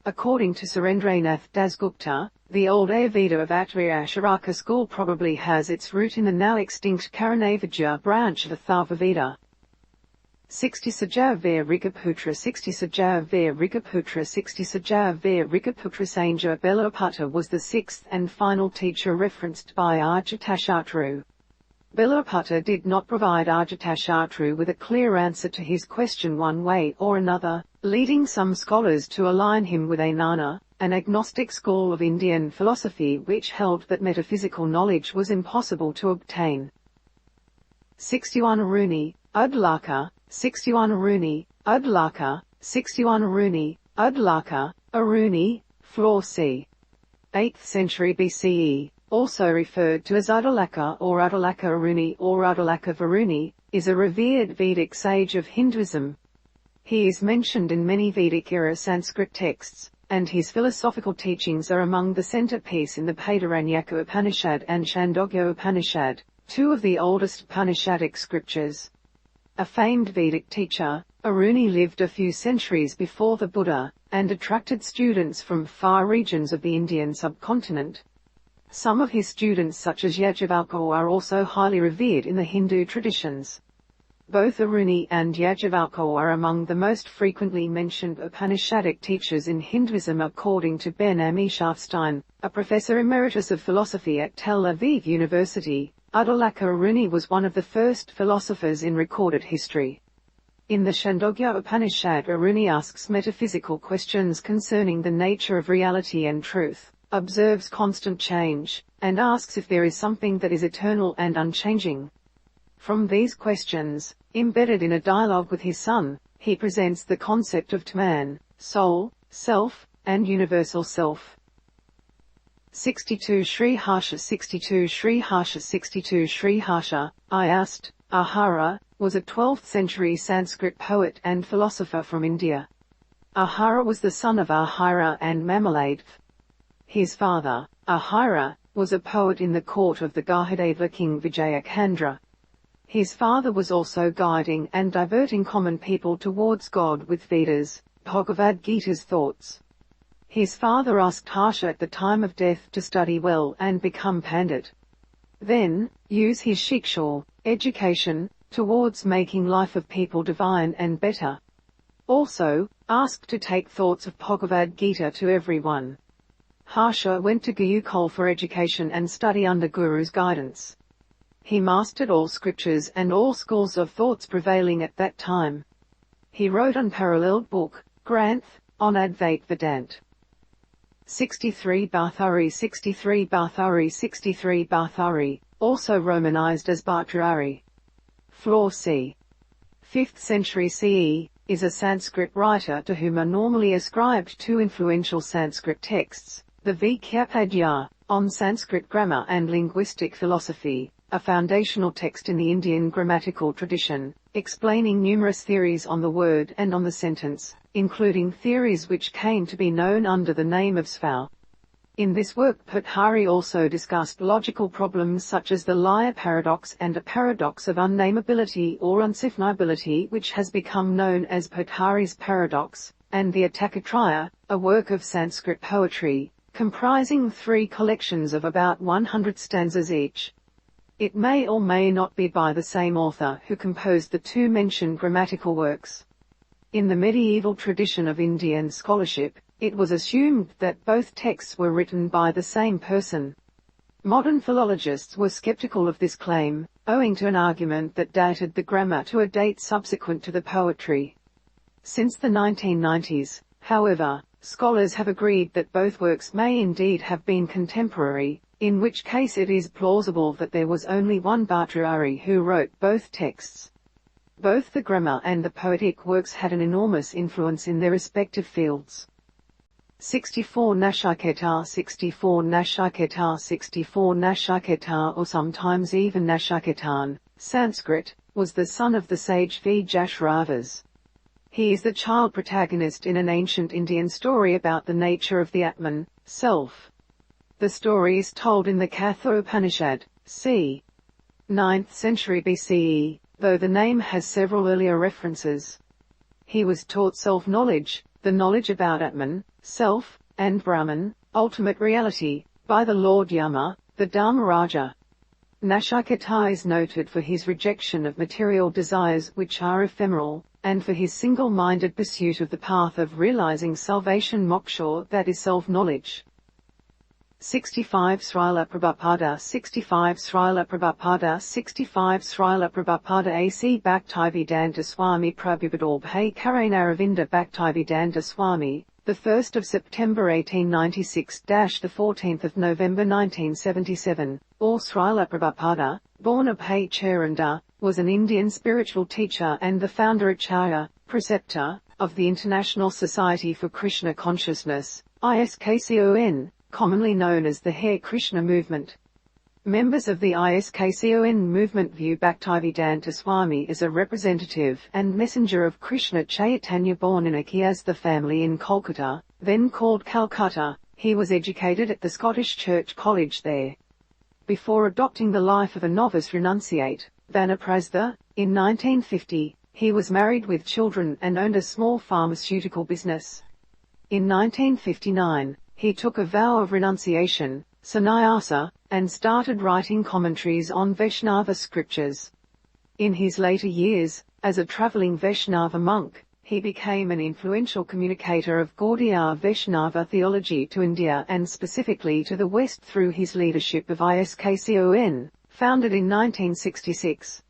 Speaker 1: According to Surendranath Dasgupta, the old Ayurveda of Atriya Charaka school probably has its root in the now extinct Karanavajya branch of Atharvaveda. 60 Sajavir Rikaputra 60 Sajavir Rikaputra 60 Sajavir Rikaputra Sanja Belaputta was the 6th and final teacher referenced by Ajatashatru. Belaputta did not provide Ajatashatru with a clear answer to his question one way or another, leading some scholars to align him with Anana, an agnostic school of Indian philosophy which held that metaphysical knowledge was impossible to obtain. 61 Aruni, Udlaka, 61 Aruni, Udlaka, 61 Aruni, Udlaka, Aruni, floor c. 8th century BCE, also referred to as Udalaka or Udalaka Aruni or Udalaka Varuni, is a revered Vedic sage of Hinduism. He is mentioned in many Vedic-era Sanskrit texts, and his philosophical teachings are among the centerpiece in the Padaranyaka Upanishad and Chandogya Upanishad, 2 of the oldest Upanishadic scriptures. A famed Vedic teacher, Aruni lived a few centuries before the Buddha, and attracted students from far regions of the Indian subcontinent. Some of his students such as Yajavalkya are also highly revered in the Hindu traditions. Both Aruni and Yajavalkya are among the most frequently mentioned Upanishadic teachers in Hinduism according to Ben-Ami Shafstein, a professor emeritus of philosophy at Tel Aviv University. Udalaka Aruni was one of the first philosophers in recorded history. In the Chandogya Upanishad, Aruni asks metaphysical questions concerning the nature of reality and truth, observes constant change, and asks if there is something that is eternal and unchanging. From these questions, embedded in a dialogue with his son, he presents the concept of Tman, soul, self, and universal self. 62 Sri Harsha 62 Sri Harsha 62 Sri Harsha, I asked, Ahara, was a 12th century Sanskrit poet and philosopher from India. Ahara was the son of Ahira and Mamalade. His father, Ahira, was a poet in the court of the Gahadeva king Vijayakandra. His father was also guiding and diverting common people towards God with Vedas, Bhagavad Gita's thoughts. His father asked Harsha at the time of death to study well and become Pandit. Then, use his shiksha, education, towards making life of people divine and better. Also, asked to take thoughts of Bhagavad Gita to everyone. Harsha went to Gurukul for education and study under Guru's guidance. He mastered all scriptures and all schools of thoughts prevailing at that time. He wrote unparalleled book, Granth, on Advaita Vedanta. 63 Bhartari 63 Bhartari 63 Bhartari, also romanized as Bhartrari. Floor c. 5th century CE, is a Sanskrit writer to whom are normally ascribed 2 influential Sanskrit texts, the Vikyapadya, on Sanskrit grammar and linguistic philosophy, a foundational text in the Indian grammatical tradition, explaining numerous theories on the word and on the sentence, including theories which came to be known under the name of Sval. In this work Bhartrari also discussed logical problems such as the liar paradox and a paradox of unnamability or unsifnability which has become known as Bhartrari's paradox, and the Atakatraya, a work of Sanskrit poetry, comprising 3 collections of about 100 stanzas each. It may or may not be by the same author who composed the 2 mentioned grammatical works. In the medieval tradition of Indian scholarship, it was assumed that both texts were written by the same person. Modern philologists were skeptical of this claim, owing to an argument that dated the grammar to a date subsequent to the poetry. Since the 1990s, however, scholars have agreed that both works may indeed have been contemporary, in which case it is plausible that there was only one Bhartrihari who wrote both texts. Both the grammar and the poetic works had an enormous influence in their respective fields. 64 Nachiketa 64 Nachiketa 64 Nachiketa, or sometimes even Nachiketan, Sanskrit, was the son of the sage Vijayasravas. He is the child protagonist in an ancient Indian story about the nature of the Atman, self. The story is told in the Katha-Upanishad, c. 9th century BCE, though the name has several earlier references. He was taught self-knowledge, the knowledge about Atman, self, and Brahman, ultimate reality, by the Lord Yama, the Dharmaraja. Nachiketa is noted for his rejection of material desires which are ephemeral, and for his single-minded pursuit of the path of realizing salvation moksha, that is self-knowledge. 65 Srila Prabhupada 65 Srila Prabhupada 65 Srila Prabhupada A.C. Bhaktivedanta Swami Prabhupada Karanaravinda Bhaktivedanta Swami, the 1st of September 1896 the 14th of November 1977, or Srila Prabhupada, born Abhay Charanda, was an Indian spiritual teacher and the founder Acharya, preceptor, of the International Society for Krishna Consciousness, ISKCON, commonly known as the Hare Krishna movement. Members of the ISKCON movement view Bhaktivedanta Swami as a representative and messenger of Krishna Chaitanya, born in a Kyasth family in Kolkata, then called Calcutta. He was educated at the Scottish Church College there. Before adopting the life of a novice renunciate, Vanaprastha, in 1950, he was married with children and owned a small pharmaceutical business. In 1959, he took a vow of renunciation, sannyasa, and started writing commentaries on Vaishnava scriptures. In his later years, as a traveling Vaishnava monk, he became an influential communicator of Gaudiya Vaishnava theology to India and specifically to the West through his leadership of ISKCON, founded in 1966.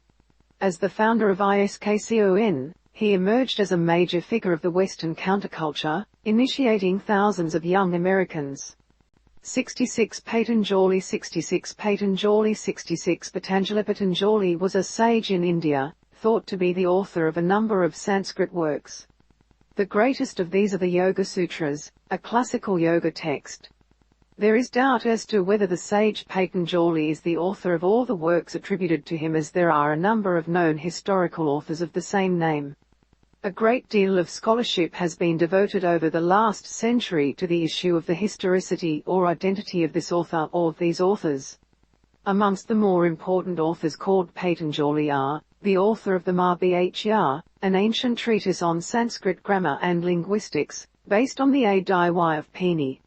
Speaker 1: As the founder of ISKCON, he emerged as a major figure of the Western counterculture, initiating thousands of young Americans. 66 Patanjali 66 Patanjali 66 Patanjali was a sage in India, thought to be the author of a number of Sanskrit works. The greatest of these are the Yoga Sutras, a classical yoga text. There is doubt as to whether the sage Patanjali is the author of all the works attributed to him, as there are a number of known historical authors of the same name. A great deal of scholarship has been devoted over the last century to the issue of the historicity or identity of this author or these authors. Amongst the more important authors called Patanjali are, the author of the Mahabharata, an ancient treatise on Sanskrit grammar and linguistics, based on the Adi of Pini.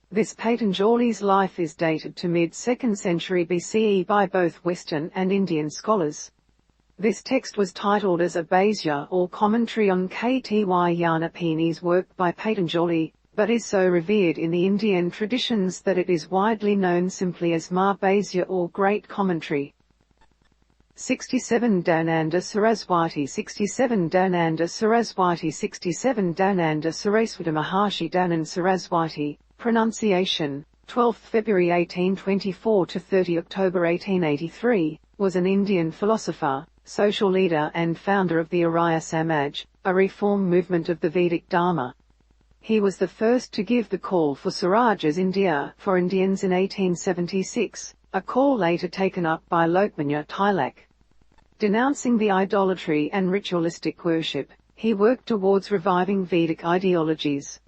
Speaker 1: This Patanjali's life is dated to mid-2nd century BCE by both Western and Indian scholars. This text was titled as a Bhāsya or commentary on Ktyana Pini's work by Patanjali, but is so revered in the Indian traditions that it is widely known simply as Mahabharata or Great Commentary. 67 Dhananda Saraswati 67 Dhananda Saraswati 67 Dhananda Saraswati Maharshi Dhanand Saraswati, pronunciation, 12 February 1824 to 30 October 1883, was an Indian philosopher, social leader and founder of the Arya Samaj, a reform movement of the Vedic Dharma. He was the first to give the call for Swaraj India for Indians in 1876, a call later taken up by Lokmanya Tilak. Denouncing the idolatry and ritualistic worship, he worked towards reviving Vedic ideologies.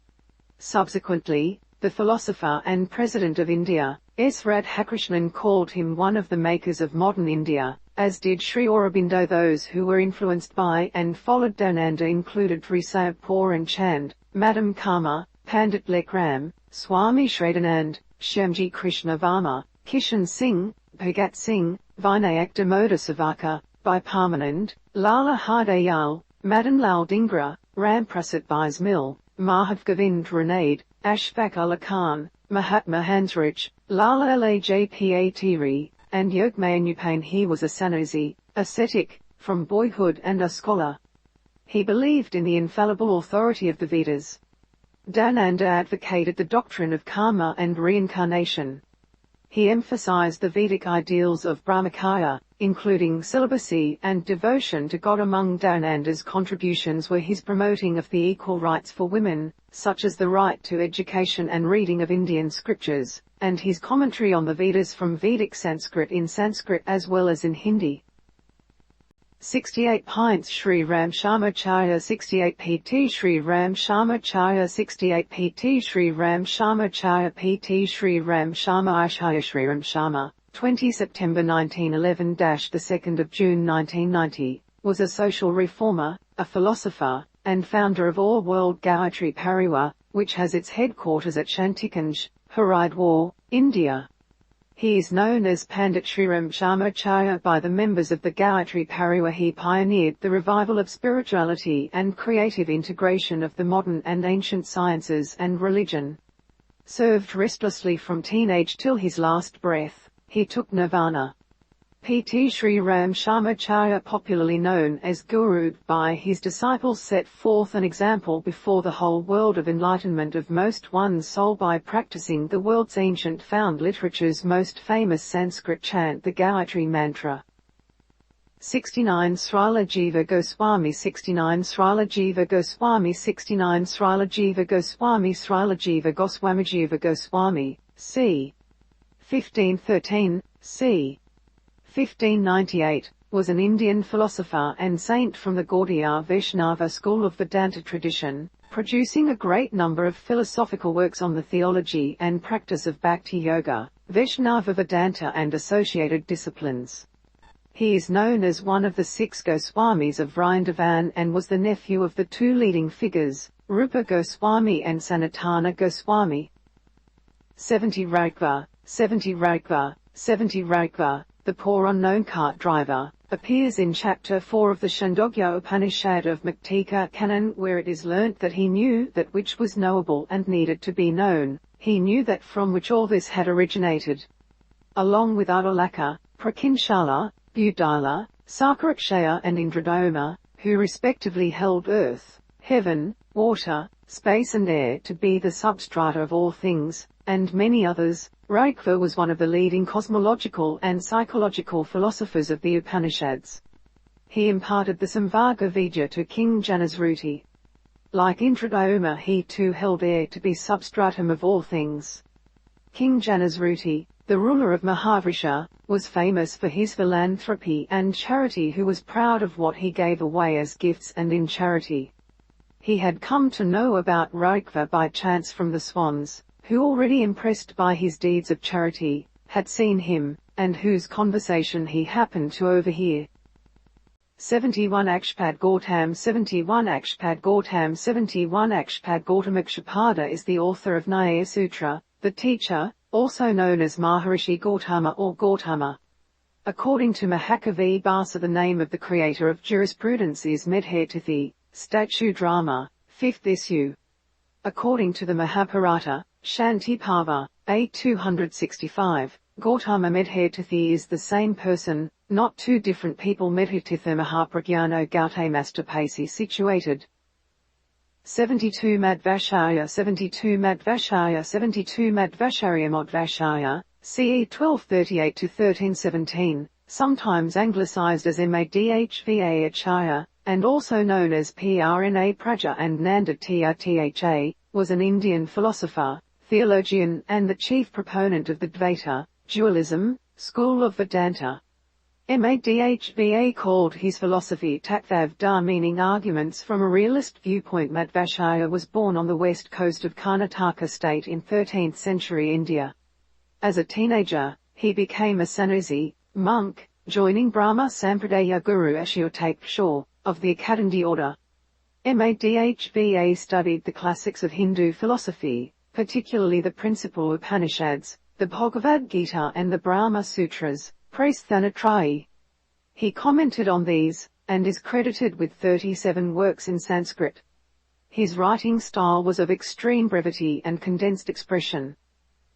Speaker 1: Subsequently, the philosopher and President of India, S. Radhakrishnan, called him one of the makers of modern India, as did Sri Aurobindo. Those who were influenced by and followed Dhananda included Srisayab Puran Chand, Madam Karma, Pandit Lekram, Swami Shradanand, Shyamji Krishna Varma, Kishan Singh, Bhagat Singh, Vinayak Damodar Savarkar, Bhai Parmanand, Lala Hardayal, Madan Lal Dhingra, Ramprasad Bismil, Mahavgovind Ranade, Ashfaq Ullah Khan, Mahatma Hansraj, Lala Lajpatri, and Yogmayanapan. He was a Sannyasi, ascetic, from boyhood and a scholar. He believed in the infallible authority of the Vedas. Dhananda advocated the doctrine of karma and reincarnation. He emphasized the Vedic ideals of Brahmacharya, including celibacy and devotion to God. Among Dhananda's contributions were his promoting of the equal rights for women, such as the right to education and reading of Indian scriptures, and his commentary on the Vedas from Vedic Sanskrit in Sanskrit as well as in Hindi. 68 pints Sri Ram Sharma Charya 68 pt Sri Ram Sharma Charya 68 pt Sri Ram Sharma Charya pt Sri Ram Sharma Acharya Sri Ram Sharma, 20 September 1911 – 2 June 1990, was a social reformer, a philosopher, and founder of All World Gayatri Parivar, which has its headquarters at Chandigarh, Haridwar, India. He is known as Pandit Shriram Sharmacharya by the members of the Gayatri Parivar. He pioneered the revival of spirituality and creative integration of the modern and ancient sciences and religion. Served restlessly from teenage till his last breath, he took nirvana. Pt. Sri Ram Sharmacharya, popularly known as Guru by his disciples, set forth an example before the whole world of enlightenment of most one's soul by practicing the world's ancient found literature's most famous Sanskrit chant, the Gayatri Mantra. 69 Srila Jiva Goswami 69 Srila Jiva Goswami 69 Srila Jiva Goswami Srila Jiva Goswami Jiva Goswami, c. 1513, c. 1598, was an Indian philosopher and saint from the Gaudiya Vaishnava school of Vedanta tradition, producing a great number of philosophical works on the theology and practice of Bhakti Yoga, Vaishnava Vedanta and associated disciplines. He is known as one of the 6 Goswamis of Vrindavan and was the nephew of the 2 leading figures, Rupa Goswami and Sanatana Goswami. 70 Ragva, 70 Ragva, 70 Ragva, the poor unknown cart driver, appears in chapter 4 of the Chandogya Upanishad of Muktika Canon, where it is learnt that he knew that which was knowable and needed to be known. He knew that from which all this had originated. Along with Adalaka, Prakinshala, Budila, Sakarakshaya and Indradoma, who respectively held earth, heaven, water, space and air to be the substrata of all things, and many others, Ragva was one of the leading cosmological and psychological philosophers of the Upanishads. He imparted the Samvarga Vidya to King Janasruti. Like Indradoma, he too held air to be substratum of all things. King Janasruti, the ruler of Mahavrisha, was famous for his philanthropy and charity, who was proud of what he gave away as gifts and in charity. He had come to know about Ragva by chance from the swans, who, already impressed by his deeds of charity, had seen him, and whose conversation he happened to overhear. 71 Akshpad Gautam 71 Akshpad Gautam 71 Akshpad Gautamakshapada is the author of Nyaya Sutra, the teacher, also known as Maharishi Gautama or Gautama. According to Mahakavi Basa, the name of the creator of jurisprudence is Medhetithi, statue drama, 5th issue. According to the Mahabharata, Shanti Parva, A 265, Gautama Medhetithi is the same person, not 2 different people. Medhetitha Mahapragyano Gautamastapasi situated. 72 Madhvacharya 72 Madhvacharya 72 Madhvacharya Madhvacharya, CE 1238–1317, sometimes anglicized as Madhva Acharya, and also known as Prna Praja and Nanda Tirtha, was an Indian philosopher, theologian and the chief proponent of the Dvaita, dualism, school of Vedanta. Madhva called his philosophy Tattvavda, meaning arguments from a realist viewpoint. Madhvacharya was born on the west coast of Karnataka state in 13th century India. As a teenager, he became a sannyasi, monk, joining Brahma Sampradaya Guru Ashotaksha, of the Akadandi order. Madhva studied the classics of Hindu philosophy, particularly the principal Upanishads, the Bhagavad Gita and the Brahma Sutras, Prasthanatrayi. He commented on these, and is credited with 37 works in Sanskrit. His writing style was of extreme brevity and condensed expression.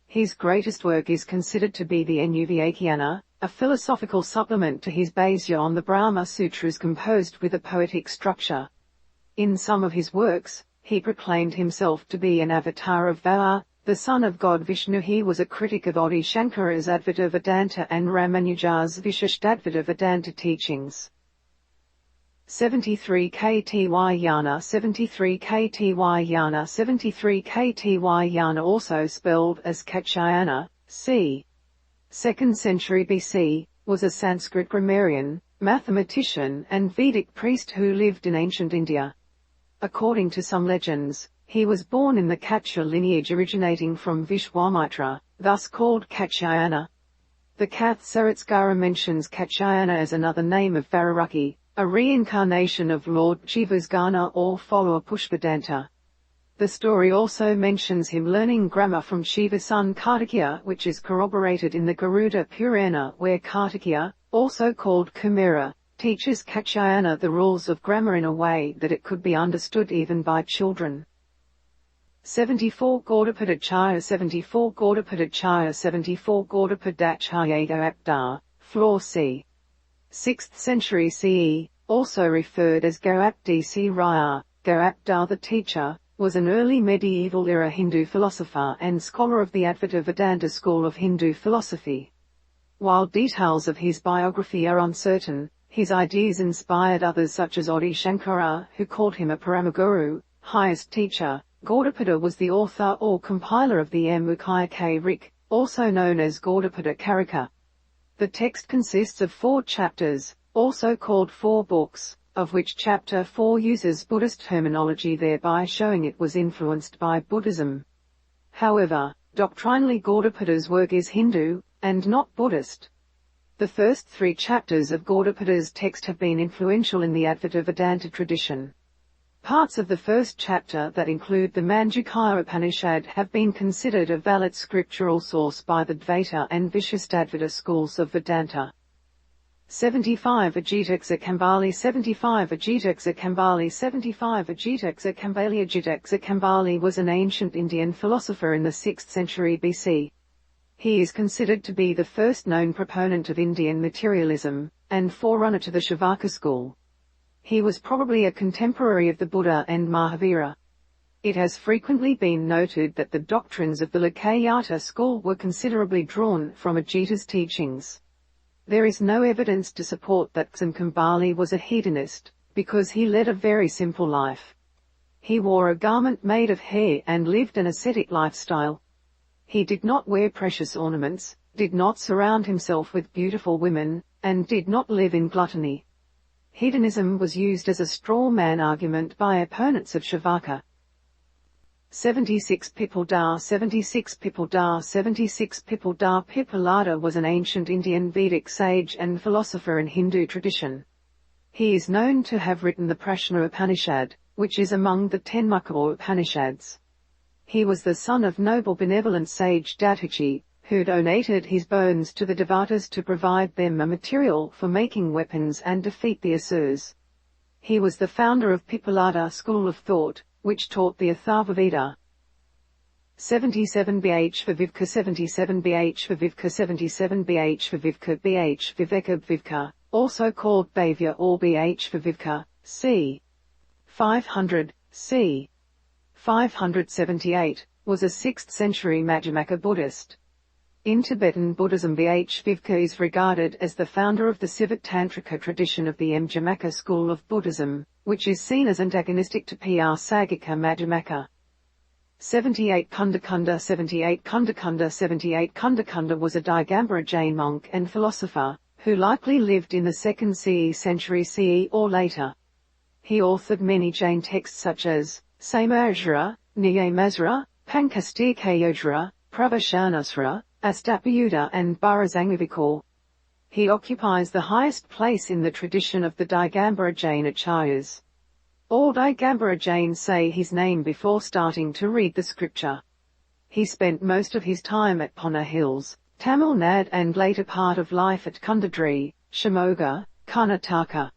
Speaker 1: His greatest work is considered to be the Nuvyakhyana, a philosophical supplement to his Bhāsya on the Brahma Sutras composed with a poetic structure. In some of his works, he proclaimed himself to be an avatar of Vara, the son of God Vishnu. He was a critic of Adi Shankara's Advaita Vedanta and Ramanuja's Vishishtadvaita Vedanta teachings. 73 Kty Yana 73 Kty Yana 73 Kty Yana, also spelled as Katyayana, c. 2nd century BC, was a Sanskrit grammarian, mathematician and Vedic priest who lived in ancient India. According to some legends, he was born in the Katya lineage originating from Vishwamitra, thus called Katyayana. The Kathasaritsgara mentions Katyayana as another name of Vararuki, a reincarnation of Lord Shiva's Gana or follower Pushpadanta. The story also mentions him learning grammar from Shiva's son Kartikeya, which is corroborated in the Garuda Purana, where Kartikeya, also called Kumara, teaches Katyayana the rules of grammar in a way that it could be understood even by children. 74 Gaudapadacharya 74 Gaudapadacharya 74 Gaudapadacharya Goapdar, floor c. 6th century CE, also referred as Goapdc Raya, Goapdar the teacher, was an early medieval-era Hindu philosopher and scholar of the Advaita Vedanta school of Hindu philosophy. While details of his biography are uncertain, his ideas inspired others such as Adi Shankara, who called him a Paramaguru, highest teacher. Gaudapada was the author or compiler of the Mukaya Rik, also known as Gaudapada Karika. The text consists of 4 chapters, also called 4 books, of which chapter 4 uses Buddhist terminology, thereby showing it was influenced by Buddhism. However, doctrinally Gaudapada's work is Hindu, and not Buddhist. The first 3 chapters of Gaudapada's text have been influential in the Advaita Vedanta tradition. Parts of the first chapter that include the Manjukaya Upanishad have been considered a valid scriptural source by the Dvaita and Vishishtadvaita schools of Vedanta. 75 Ajitaxa Kambali 75 Ajitaxa Kambali 75 Ajitaxa Kambali Ajitaxa Kambali was an ancient Indian philosopher in the 6th century BC. He is considered to be the first known proponent of Indian materialism, and forerunner to the Shavaka school. He was probably a contemporary of the Buddha and Mahavira. It has frequently been noted that the doctrines of the Lakayata school were considerably drawn from Ajita's teachings. There is no evidence to support that Kambali was a hedonist, because he led a very simple life. He wore a garment made of hair and lived an ascetic lifestyle. He did not wear precious ornaments, did not surround himself with beautiful women, and did not live in gluttony. Hedonism was used as a straw man argument by opponents of Shavaka. 76 Pipaldar 76 Pipaldar 76 Pipaldar Pipalada was an ancient Indian Vedic sage and philosopher in Hindu tradition. He is known to have written the Prashna Upanishad, which is among the 10 Mukha Upanishads. He was the son of noble benevolent sage Datuji, who donated his bones to the devotees to provide them a material for making weapons and defeat the Asuras. He was the founder of Pipalada school of thought, which taught the Atharva Veda. 77 BH for Vivka 77 BH for Vivka 77 BH for Vivka BH Viveka Vivka, also called Bhavya or BH for Vivka, c. 500, c. 578, was a 6th century Madhyamaka Buddhist. In Tibetan Buddhism, Bh. Vivka is regarded as the founder of the Civic Tantrika tradition of the Madhyamaka school of Buddhism, which is seen as antagonistic to P.R. Sagika Madhyamaka. 78 Kundakunda 78 Kundakunda 78 Kundakunda was a Digambara Jain monk and philosopher, who likely lived in the 2nd CE century CE or later. He authored many Jain texts such as Samajra, Niyamazra, Pankastikayojra, Pravashanasra, Astapayuta and Bharazangavikor. He occupies the highest place in the tradition of the Digambara Jain Acharyas. All Digambara Jains say his name before starting to read the scripture. He spent most of his time at Ponna Hills, Tamil Nadu and later part of life at Kundadri, Shimoga, Karnataka.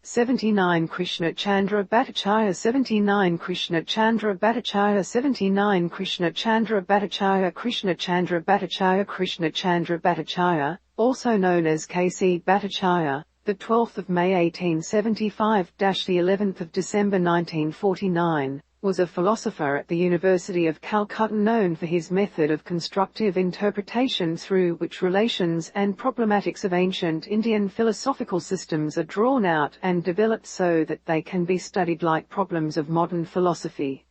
Speaker 1: 79 Krishna Chandra Bhattacharya 79 Krishna Chandra Bhattacharya 79 Krishna Chandra Bhattacharya Krishna Chandra Bhattacharya Krishna Chandra Bhattacharya, also known as K.C. Bhattacharya, the 12th of May 1875 to the 11th of December 1949, was a philosopher at the University of Calcutta known for his method of constructive interpretation through which relations and problematics of ancient Indian philosophical systems are drawn out and developed so that they can be studied like problems of modern philosophy.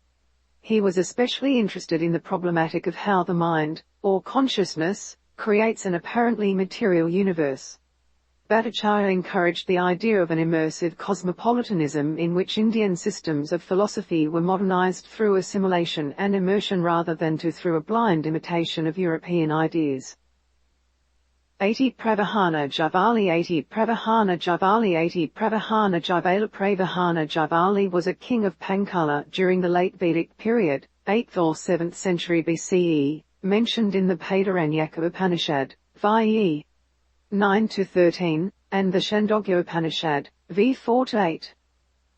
Speaker 1: He was especially interested in the problematic of how the mind, or consciousness, creates an apparently material universe. Bhattacharya encouraged the idea of an immersive cosmopolitanism in which Indian systems of philosophy were modernized through assimilation and immersion rather than through a blind imitation of European ideas. 80 Pravahana Jivali 80 Pravahana Jivali 80 Pravahana Jivala Pravahana Jivali was a king of Panchala during the late Vedic period, 8th or 7th century BCE, mentioned in the Padaranyaka Upanishad, VIE 9-13, and the Chandogya Upanishad, v. 4-8.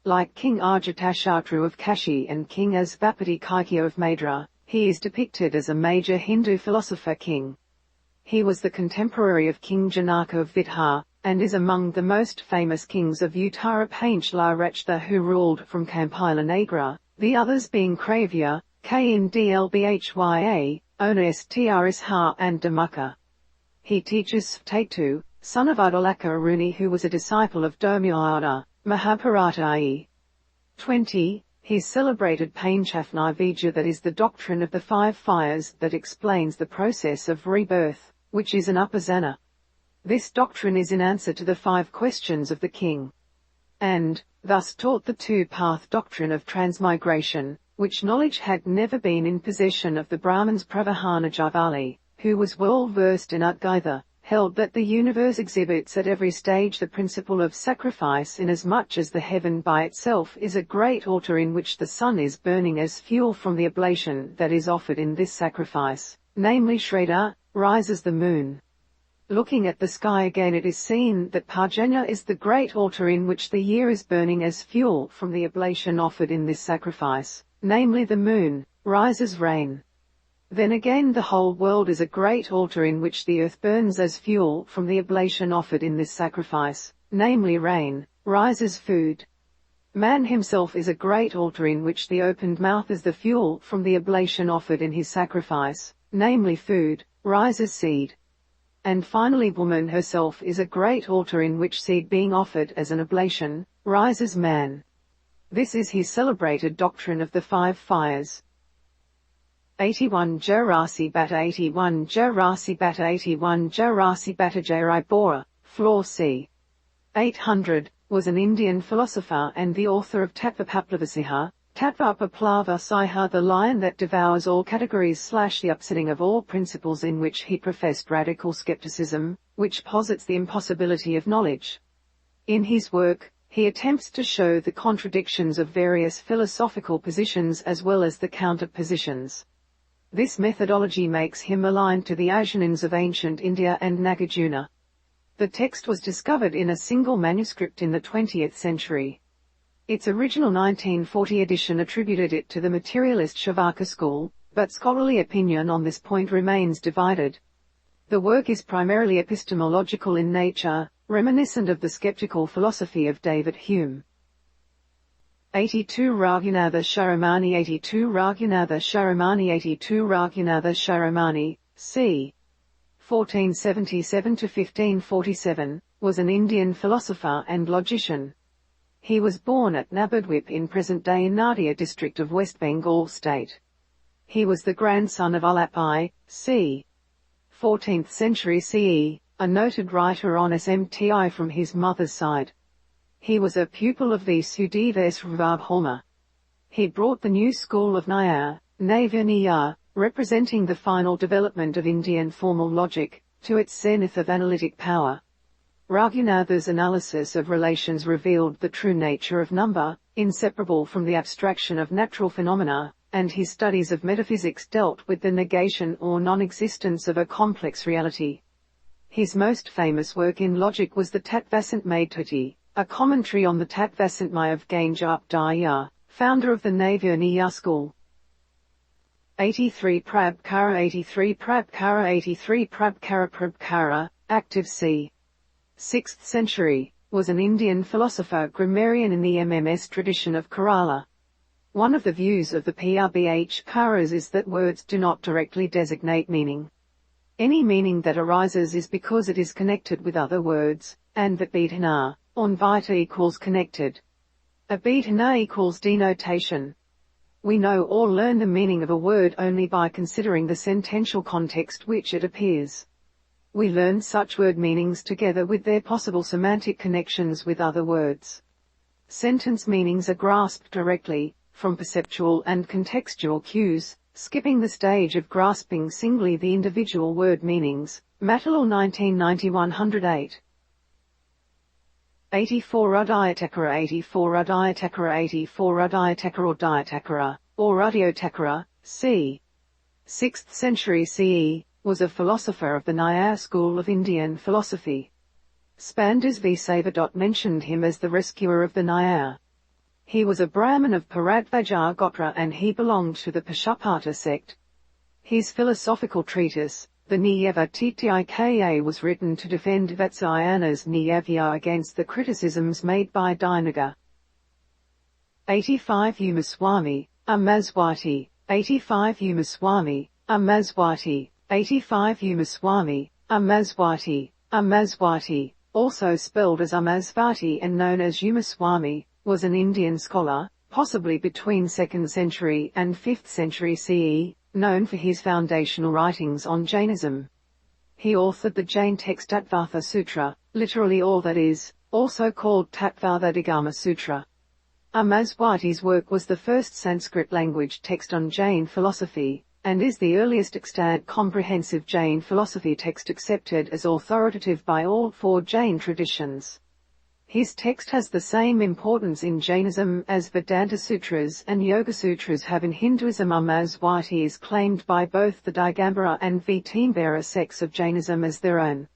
Speaker 1: Like King Ajatashatru of Kashi and King Asvapati Kaikya of Madra, he is depicted as a major Hindu philosopher king. He was the contemporary of King Janaka of Vidha, and is among the most famous kings of Uttara Panchla Rachta who ruled from Kampila Nagra, the others being Kravya, Kindlbhya, Onastrisha and Damukha. He teaches Tatu, son of Udalaka Aruni who was a disciple of Dharmayada, Mahabharata 20. His celebrated Panchafnivija, that is the doctrine of the 5 fires, that explains the process of rebirth, which is an upasana. This doctrine is in answer to the 5 questions of the king. And, thus taught the 2-path doctrine of transmigration, which knowledge had never been in possession of the Brahmins. Pravahana Jivali, who was well versed in Advaita, held that the universe exhibits at every stage the principle of sacrifice inasmuch as the heaven by itself is a great altar in which the sun is burning as fuel from the oblation that is offered in this sacrifice, namely Shraddha, rises the moon. Looking at the sky again it is seen that Parjanya is the great altar in which the year is burning as fuel from the oblation offered in this sacrifice, namely the moon, rises rain. Then again the whole world is a great altar in which the earth burns as fuel from the oblation offered in this sacrifice, namely rain, rises food. Man himself is a great altar in which the opened mouth is the fuel from the oblation offered in his sacrifice, namely food, rises seed. And finally woman herself is a great altar in which seed being offered as an oblation, rises man. This is his celebrated doctrine of the 5 fires. 81 Jarasi Bhatta 81 Jarasi Bhatta 81 Jarasi Bhatta Jairai Bora, floor c. 800, was an Indian philosopher and the author of Tattva Paplavasiha, Tattva Paplava Siha, the lion that devours all categories / the upsetting of all principles, in which he professed radical skepticism, which posits the impossibility of knowledge. In his work, he attempts to show the contradictions of various philosophical positions as well as the counter-positions. This methodology makes him aligned to the Ajnans of ancient India and Nagarjuna. The text was discovered in a single manuscript in the 20th century. Its original 1940 edition attributed it to the materialist Shavaka school, but scholarly opinion on this point remains divided. The work is primarily epistemological in nature, reminiscent of the skeptical philosophy of David Hume. 82 Raghunatha Shiromani 82 Raghunatha Shiromani 82 Raghunatha Shiromani, c. 1477–1547, was an Indian philosopher and logician. He was born at Nabadwip in present-day Nadia district of West Bengal state. He was the grandson of Ulap I, c. 14th century CE, a noted writer on SMTI from his mother's side. He was a pupil of the Sudeva Srivabhoma. He brought the new school of Nyaya, Navya, representing the final development of Indian formal logic, to its zenith of analytic power. Raghunatha's analysis of relations revealed the true nature of number, inseparable from the abstraction of natural phenomena, and his studies of metaphysics dealt with the negation or non-existence of a complex reality. His most famous work in logic was the Tattvasant Madhuti, A commentary on the Tattvasantmaya of Ganejapdaya, founder of the Navya school. 83 Prabhkara 83 Prabhkara 83 Prabhkara Prabhkara, active c. 6th century, was an Indian philosopher grammarian in the MMS tradition of Kerala. One of the views of the Prabhkaras is that words do not directly designate meaning. Any meaning that arises is because it is connected with other words, and that Bhitana, Onvita equals connected. A Bhitana equals denotation. We know or learn the meaning of a word only by considering the sentential context which it appears. We learn such word meanings together with their possible semantic connections with other words. Sentence meanings are grasped directly, from perceptual and contextual cues, skipping the stage of grasping singly the individual word meanings. Matalal 1990-108. 84 Udyatakara 84 Udyatakara 84 Udyatakara or Udyotakara, c. 6th century CE, was a philosopher of the Nyaya school of Indian philosophy. Spandus V. Saver. Mentioned him as the rescuer of the Nyaya. He was a Brahmin of Bharadvaja Gotra and he belonged to the Pashupata sect. His philosophical treatise, the Niyava was written to defend Vatsyayana's Niyavya against the criticisms made by Dinaga. 85 Umaswamy, Amazwati, 85 Umaswamy, Amazwati, 85 Umaswamy, Amazwati, also spelled as Amazvati and known as Umaswamy, was an Indian scholar, possibly between 2nd century and 5th century CE, known for his foundational writings on Jainism. He authored the Jain text Tattvartha Sutra, literally all that is, also called Tattvarthadigama Sutra. Amazwati's work was the first Sanskrit language text on Jain philosophy, and is the earliest extant comprehensive Jain philosophy text accepted as authoritative by all four Jain traditions. His text has the same importance in Jainism as Vedanta Sutras and Yoga Sutras have in Hinduism. Amazwati is claimed by both the Digambara and Vitambara sects of Jainism as their own.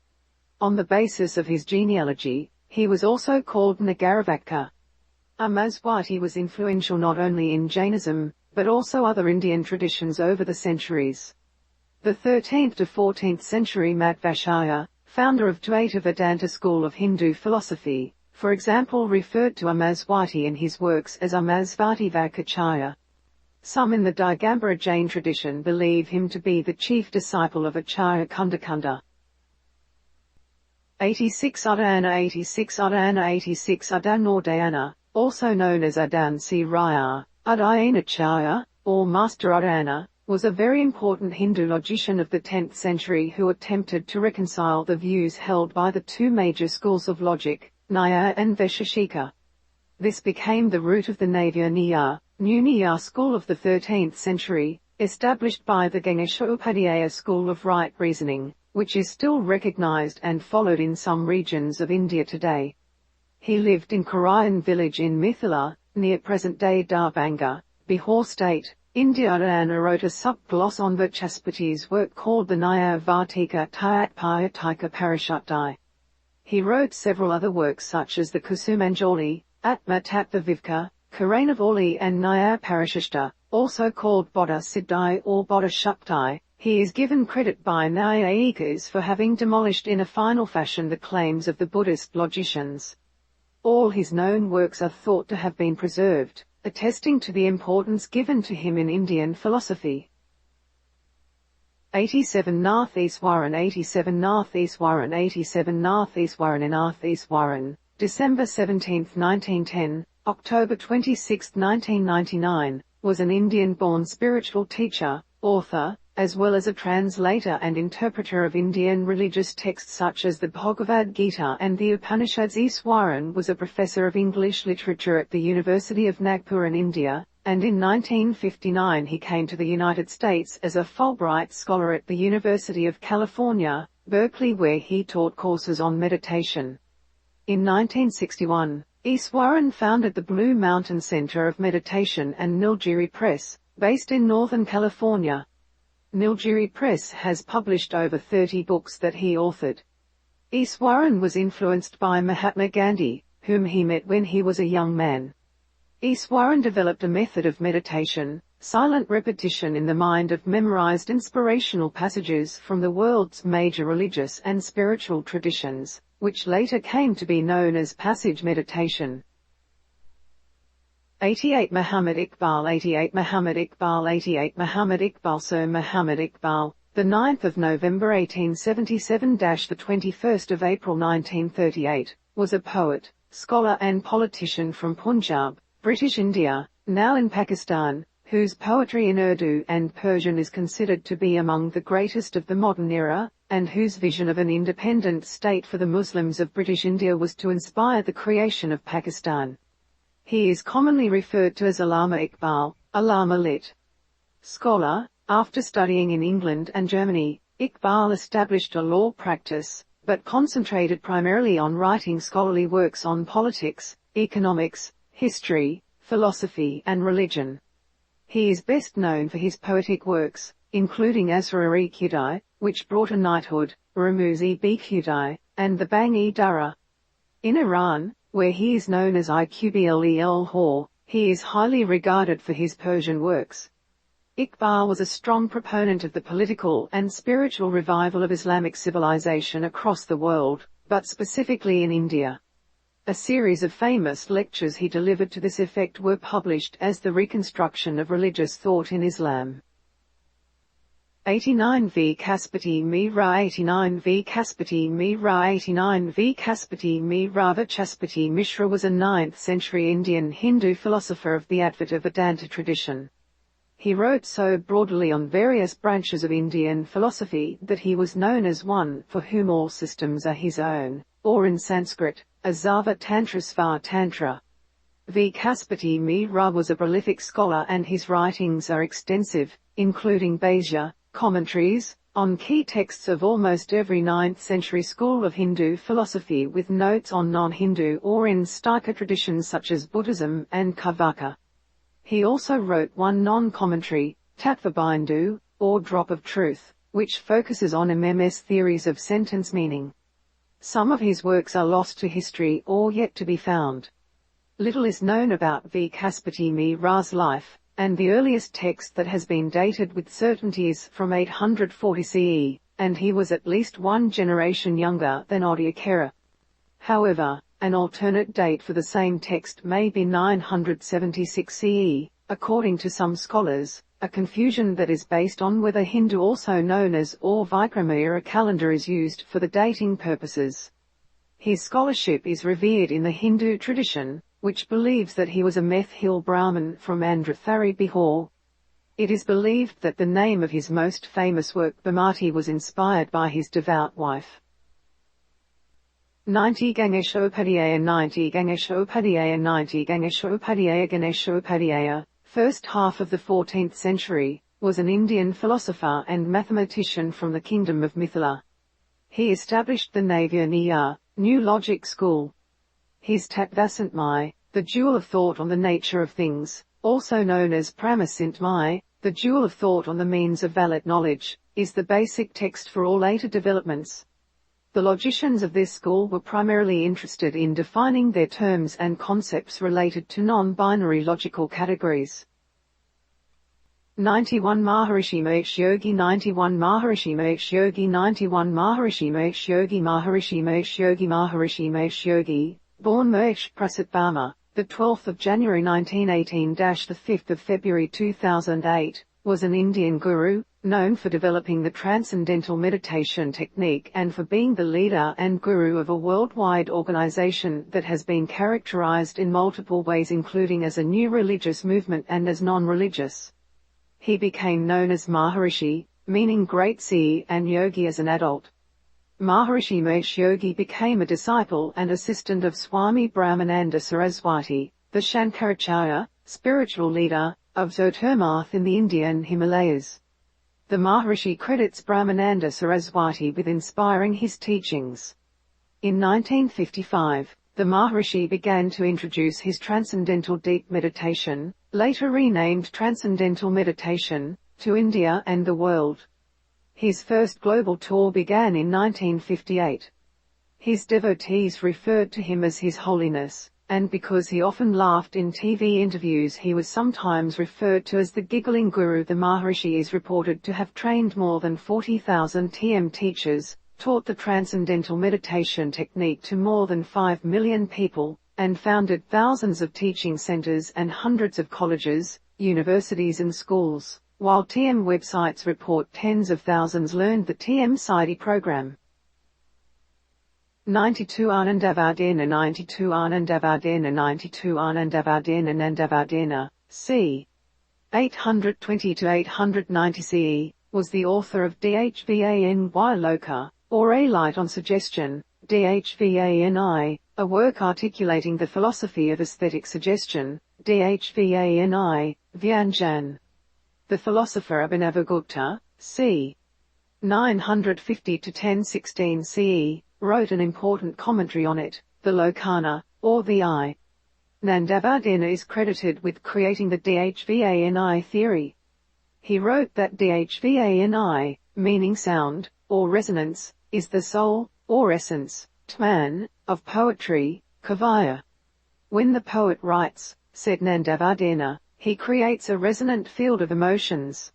Speaker 1: On the basis of his genealogy, he was also called Nagaravaka. Amazwati was influential not only in Jainism, but also other Indian traditions over the centuries. The 13th to 14th century Madhvacharya, founder of Dvaita Vedanta school of Hindu philosophy, for example, referred to Amazwati in his works as Amazvati Vakacharya. Some in the Digambara Jain tradition believe him to be the chief disciple of Acharya Kundakunda. 86 Udayana 86 Udayana 86 Udanordayana, also known as Udan C. Raya, Udayanacharya, or Master Udayana, was a very important Hindu logician of the 10th century who attempted to reconcile the views held by the two major schools of logic, Nyaya and Vaisheshika. This became the root of the Navya New Nyaya school of the 13th century, established by the Ganesha Upadhyaya school of right reasoning, which is still recognized and followed in some regions of India today. He lived in Karayan village in Mithila, near present-day Darbhanga, Bihar state, India. Udayana wrote a subgloss on Vachaspati's work called the Nyaya Vartika Tyatpayatika Parashuddhi. He wrote several other works such as the Kusumanjali, Atma Tattva Vivka, Karanavali and Nyaya Parashishta, also called Bodha Siddhi or Bodha Shakti. He is given credit by Nyayikas for having demolished in a final fashion the claims of the Buddhist logicians. All his known works are thought to have been preserved, attesting to the importance given to him in Indian philosophy. 87 Natheswaran 87 Natheswaran 87 Natheswaran Natheswaran, December 17, 1910, October 26, 1999, was an Indian-born spiritual teacher, author, as well as a translator and interpreter of Indian religious texts such as the Bhagavad Gita and the Upanishads. Iswaran was a professor of English literature at the University of Nagpur in India, and in 1959 he came to the United States as a Fulbright scholar at the University of California, Berkeley, where he taught courses on meditation. In 1961, Iswaran founded the Blue Mountain Center of Meditation and Nilgiri Press, based in Northern California. Nilgiri Press has published over 30 books that he authored. Iswaran was influenced by Mahatma Gandhi, whom he met when he was a young man. Iswaran developed a method of meditation, silent repetition in the mind of memorized inspirational passages from the world's major religious and spiritual traditions, which later came to be known as passage meditation. 88 Muhammad Iqbal 88 Muhammad Iqbal 88 Muhammad Iqbal Sir Muhammad Iqbal, the 9th of November 1877 to the 21st of April 1938, was a poet, scholar and politician from Punjab, British India, now in Pakistan, whose poetry in Urdu and Persian is considered to be among the greatest of the modern era, and whose vision of an independent state for the Muslims of British India was to inspire the creation of Pakistan. He is commonly referred to as Allama Iqbal, Allama lit. Scholar. After studying in England and Germany, Iqbal established a law practice, but concentrated primarily on writing scholarly works on politics, economics, history, philosophy and religion. He is best known for his poetic works, including Asrar-e-Khudai, which brought a knighthood, Rumuz-e-Khudai, and the Bang-e-Dara. In Iran, where he is known as Iqbal-e-Lahore, he is highly regarded for his Persian works. Iqbal was a strong proponent of the political and spiritual revival of Islamic civilization across the world, but specifically in India. A series of famous lectures he delivered to this effect were published as The Reconstruction of Religious Thought in Islam. 89 V. Kaspati Mira 89 V. Kaspati Mira 89 V. Kaspati Mira Vachaspati Mishra was a 9th century Indian Hindu philosopher of the Advaita Vedanta tradition. He wrote so broadly on various branches of Indian philosophy that he was known as one for whom all systems are his own, or in Sanskrit, Azava Tantrasvar Tantra. V. Kaspati Mira was a prolific scholar and his writings are extensive, including Bhashya, commentaries, on key texts of almost every 9th century school of Hindu philosophy with notes on non-Hindu or in Staika traditions such as Buddhism and Kavaka. He also wrote one non-commentary, Tattvabindu, or Drop of Truth, which focuses on MMS theories of sentence meaning. Some of his works are lost to history or yet to be found. Little is known about V. Kaspati Mira's life, and the earliest text that has been dated with certainty is from 840 CE, and he was at least one generation younger than Adyakara. However, an alternate date for the same text may be 976 CE, according to some scholars, a confusion that is based on whether Hindu also known as or Vikramaya calendar is used for the dating purposes. His scholarship is revered in the Hindu tradition, which believes that he was a Methil Brahmin from Andrathari, Bihar. It is believed that the name of his most famous work Bhamati was inspired by his devout wife. 90 Ganeshopadhyaya 90 Ganeshopadhyaya 90 Ganeshopadhyaya Ganeshopadhyaya, first half of the 14th century, was an Indian philosopher and mathematician from the kingdom of Mithila. He established the Navya Niya, New Logic School. His Tattvasantmai, the Jewel of Thought on the Nature of Things, also known as Pramasintmai, the Jewel of Thought on the Means of Valid Knowledge, is the basic text for all later developments. The logicians of this school were primarily interested in defining their terms and concepts related to non-binary logical categories. 91 Maharishi Mahesh Yogi 91 Maharishi Mahesh Yogi 91 Maharishi Mahesh Yogi Maharishi Mahesh Yogi Maharishi Mahesh Yogi, born Mahesh Prasad Barma, the 12th of January 1918 to the 5th of February 2008, was an Indian guru, known for developing the transcendental meditation technique and for being the leader and guru of a worldwide organization that has been characterized in multiple ways, including as a new religious movement and as non-religious. He became known as Maharishi, meaning great seer, and Yogi as an adult. Maharishi Mahesh Yogi became a disciple and assistant of Swami Brahmananda Saraswati, the Shankaracharya, spiritual leader, of Zotermarth in the Indian Himalayas. The Maharishi credits Brahmananda Saraswati with inspiring his teachings. In 1955, the Maharishi began to introduce his Transcendental Deep Meditation, later renamed Transcendental Meditation, to India and the world. His first global tour began in 1958. His devotees referred to him as His Holiness, and because he often laughed in TV interviews he was sometimes referred to as the giggling guru. The Maharishi is reported to have trained more than 40,000 TM teachers, taught the transcendental meditation technique to more than 5 million people, and founded thousands of teaching centers and hundreds of colleges, universities and schools, while TM websites report tens of thousands learned the TM Siddhi program. 92 Anandavardhana 92 Anandavardhana 92 Anandavardhana Nandavardhana, c. 820–890 CE, was the author of Dhvany Loka, or A Light on Suggestion, Dhvani, a work articulating the philosophy of aesthetic suggestion, Dhvani, Vyanjan. The philosopher Abhinavagupta, c. 950–1016 CE, wrote an important commentary on it, the Lokana, or the I. Nandavardhana is credited with creating the Dhvani theory. He wrote that Dhvani, meaning sound, or resonance, is the soul, or essence, Tman, of poetry, Kavya. When the poet writes, said Nandavardhana, he creates a resonant field of emotions.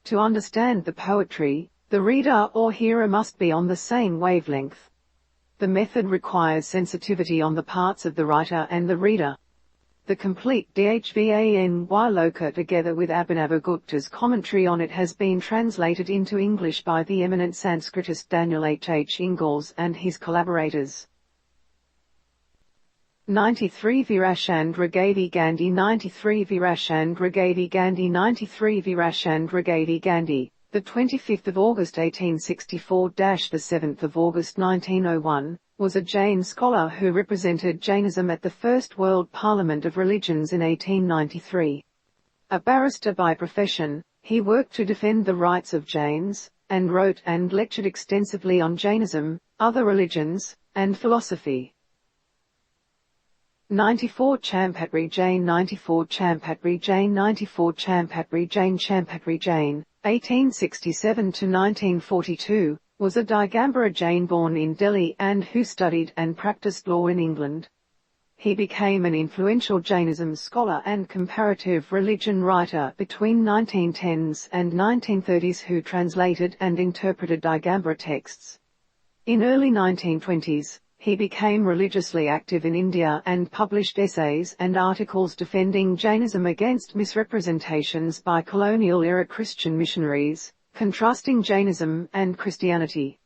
Speaker 1: To understand the poetry, the reader or hearer must be on the same wavelength. The method requires sensitivity on the parts of the writer and the reader. The complete Dhvany Loka together with Abhinavagupta's commentary on it has been translated into English by the eminent Sanskritist Daniel H. Ingalls and his collaborators. 93 Virashandra Gandhi Gandhi 93 Virashandra Gandhi Gandhi 93 Virashandra Gandhi Gandhi, the 25th of August 1864 – the 7th of August 1901, was a Jain scholar who represented Jainism at the First World Parliament of Religions in 1893. A barrister by profession, he worked to defend the rights of Jains, and wrote and lectured extensively on Jainism, other religions, and philosophy. 94 Champatri Jain 94 Champatri Jain 94 Champatri Jain Champatri Jain, 1867–1942, was a Digambara Jain born in Delhi and who studied and practiced law in England. He became an influential Jainism scholar and comparative religion writer between 1910s and 1930s who translated and interpreted Digambara texts. In early 1920s, he became religiously active in India and published essays and articles defending Jainism against misrepresentations by colonial-era Christian missionaries, contrasting Jainism and Christianity.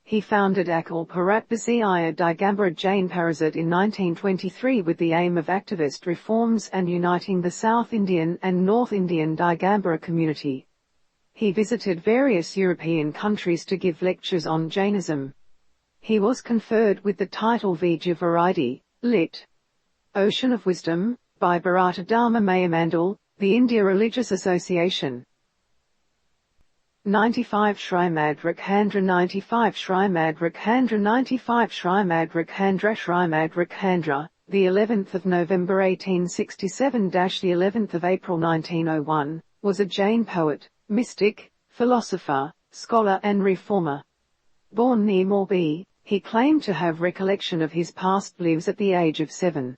Speaker 1: He founded Akal Paratbasiya Digambara Jain Parasat in 1923 with the aim of activist reforms and uniting the South Indian and North Indian Digambara community. He visited various European countries to give lectures on Jainism. He was conferred with the title Vijayavaridhi, lit. Ocean of Wisdom, by Bharata Dharma Mayamandal, the India Religious Association. 95 Shrimad Rakhandra 95 Shrimad Rakhandra 95 Shrimad Rakhandra Shrimad Rakhandra, the 11th of November 1867 – the 11th of April 1901, was a Jain poet, mystic, philosopher, scholar and reformer. Born near Morbi, he claimed to have recollection of his past lives at the age of 7.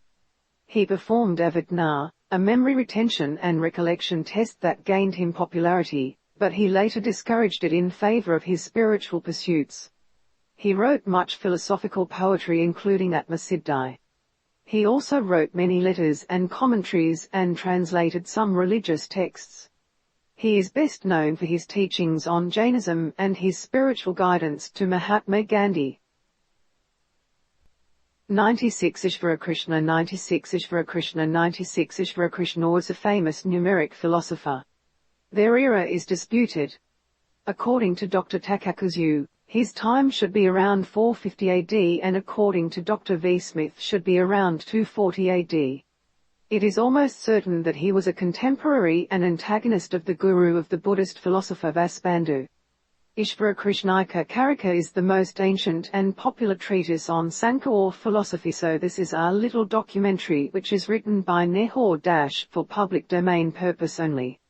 Speaker 1: He performed Avijna, a memory retention and recollection test that gained him popularity, but he later discouraged it in favor of his spiritual pursuits. He wrote much philosophical poetry including Atmasiddhi. He also wrote many letters and commentaries and translated some religious texts. He is best known for his teachings on Jainism and his spiritual guidance to Mahatma Gandhi. 96 Ishvara Krishna 96 Ishvara Krishna 96 Ishvara Krishna was a famous numeric philosopher. Their era is disputed. According to Dr. Takakuzu, his time should be around 450 AD and according to Dr. V. Smith should be around 240 AD. It is almost certain that he was a contemporary and antagonist of the guru of the Buddhist philosopher Vasubandhu. Ishvara Krishnaka Karika is the most ancient and popular treatise on Sankhya or philosophy, so this is a little documentary which is written by Nehor Dash for public domain purpose only.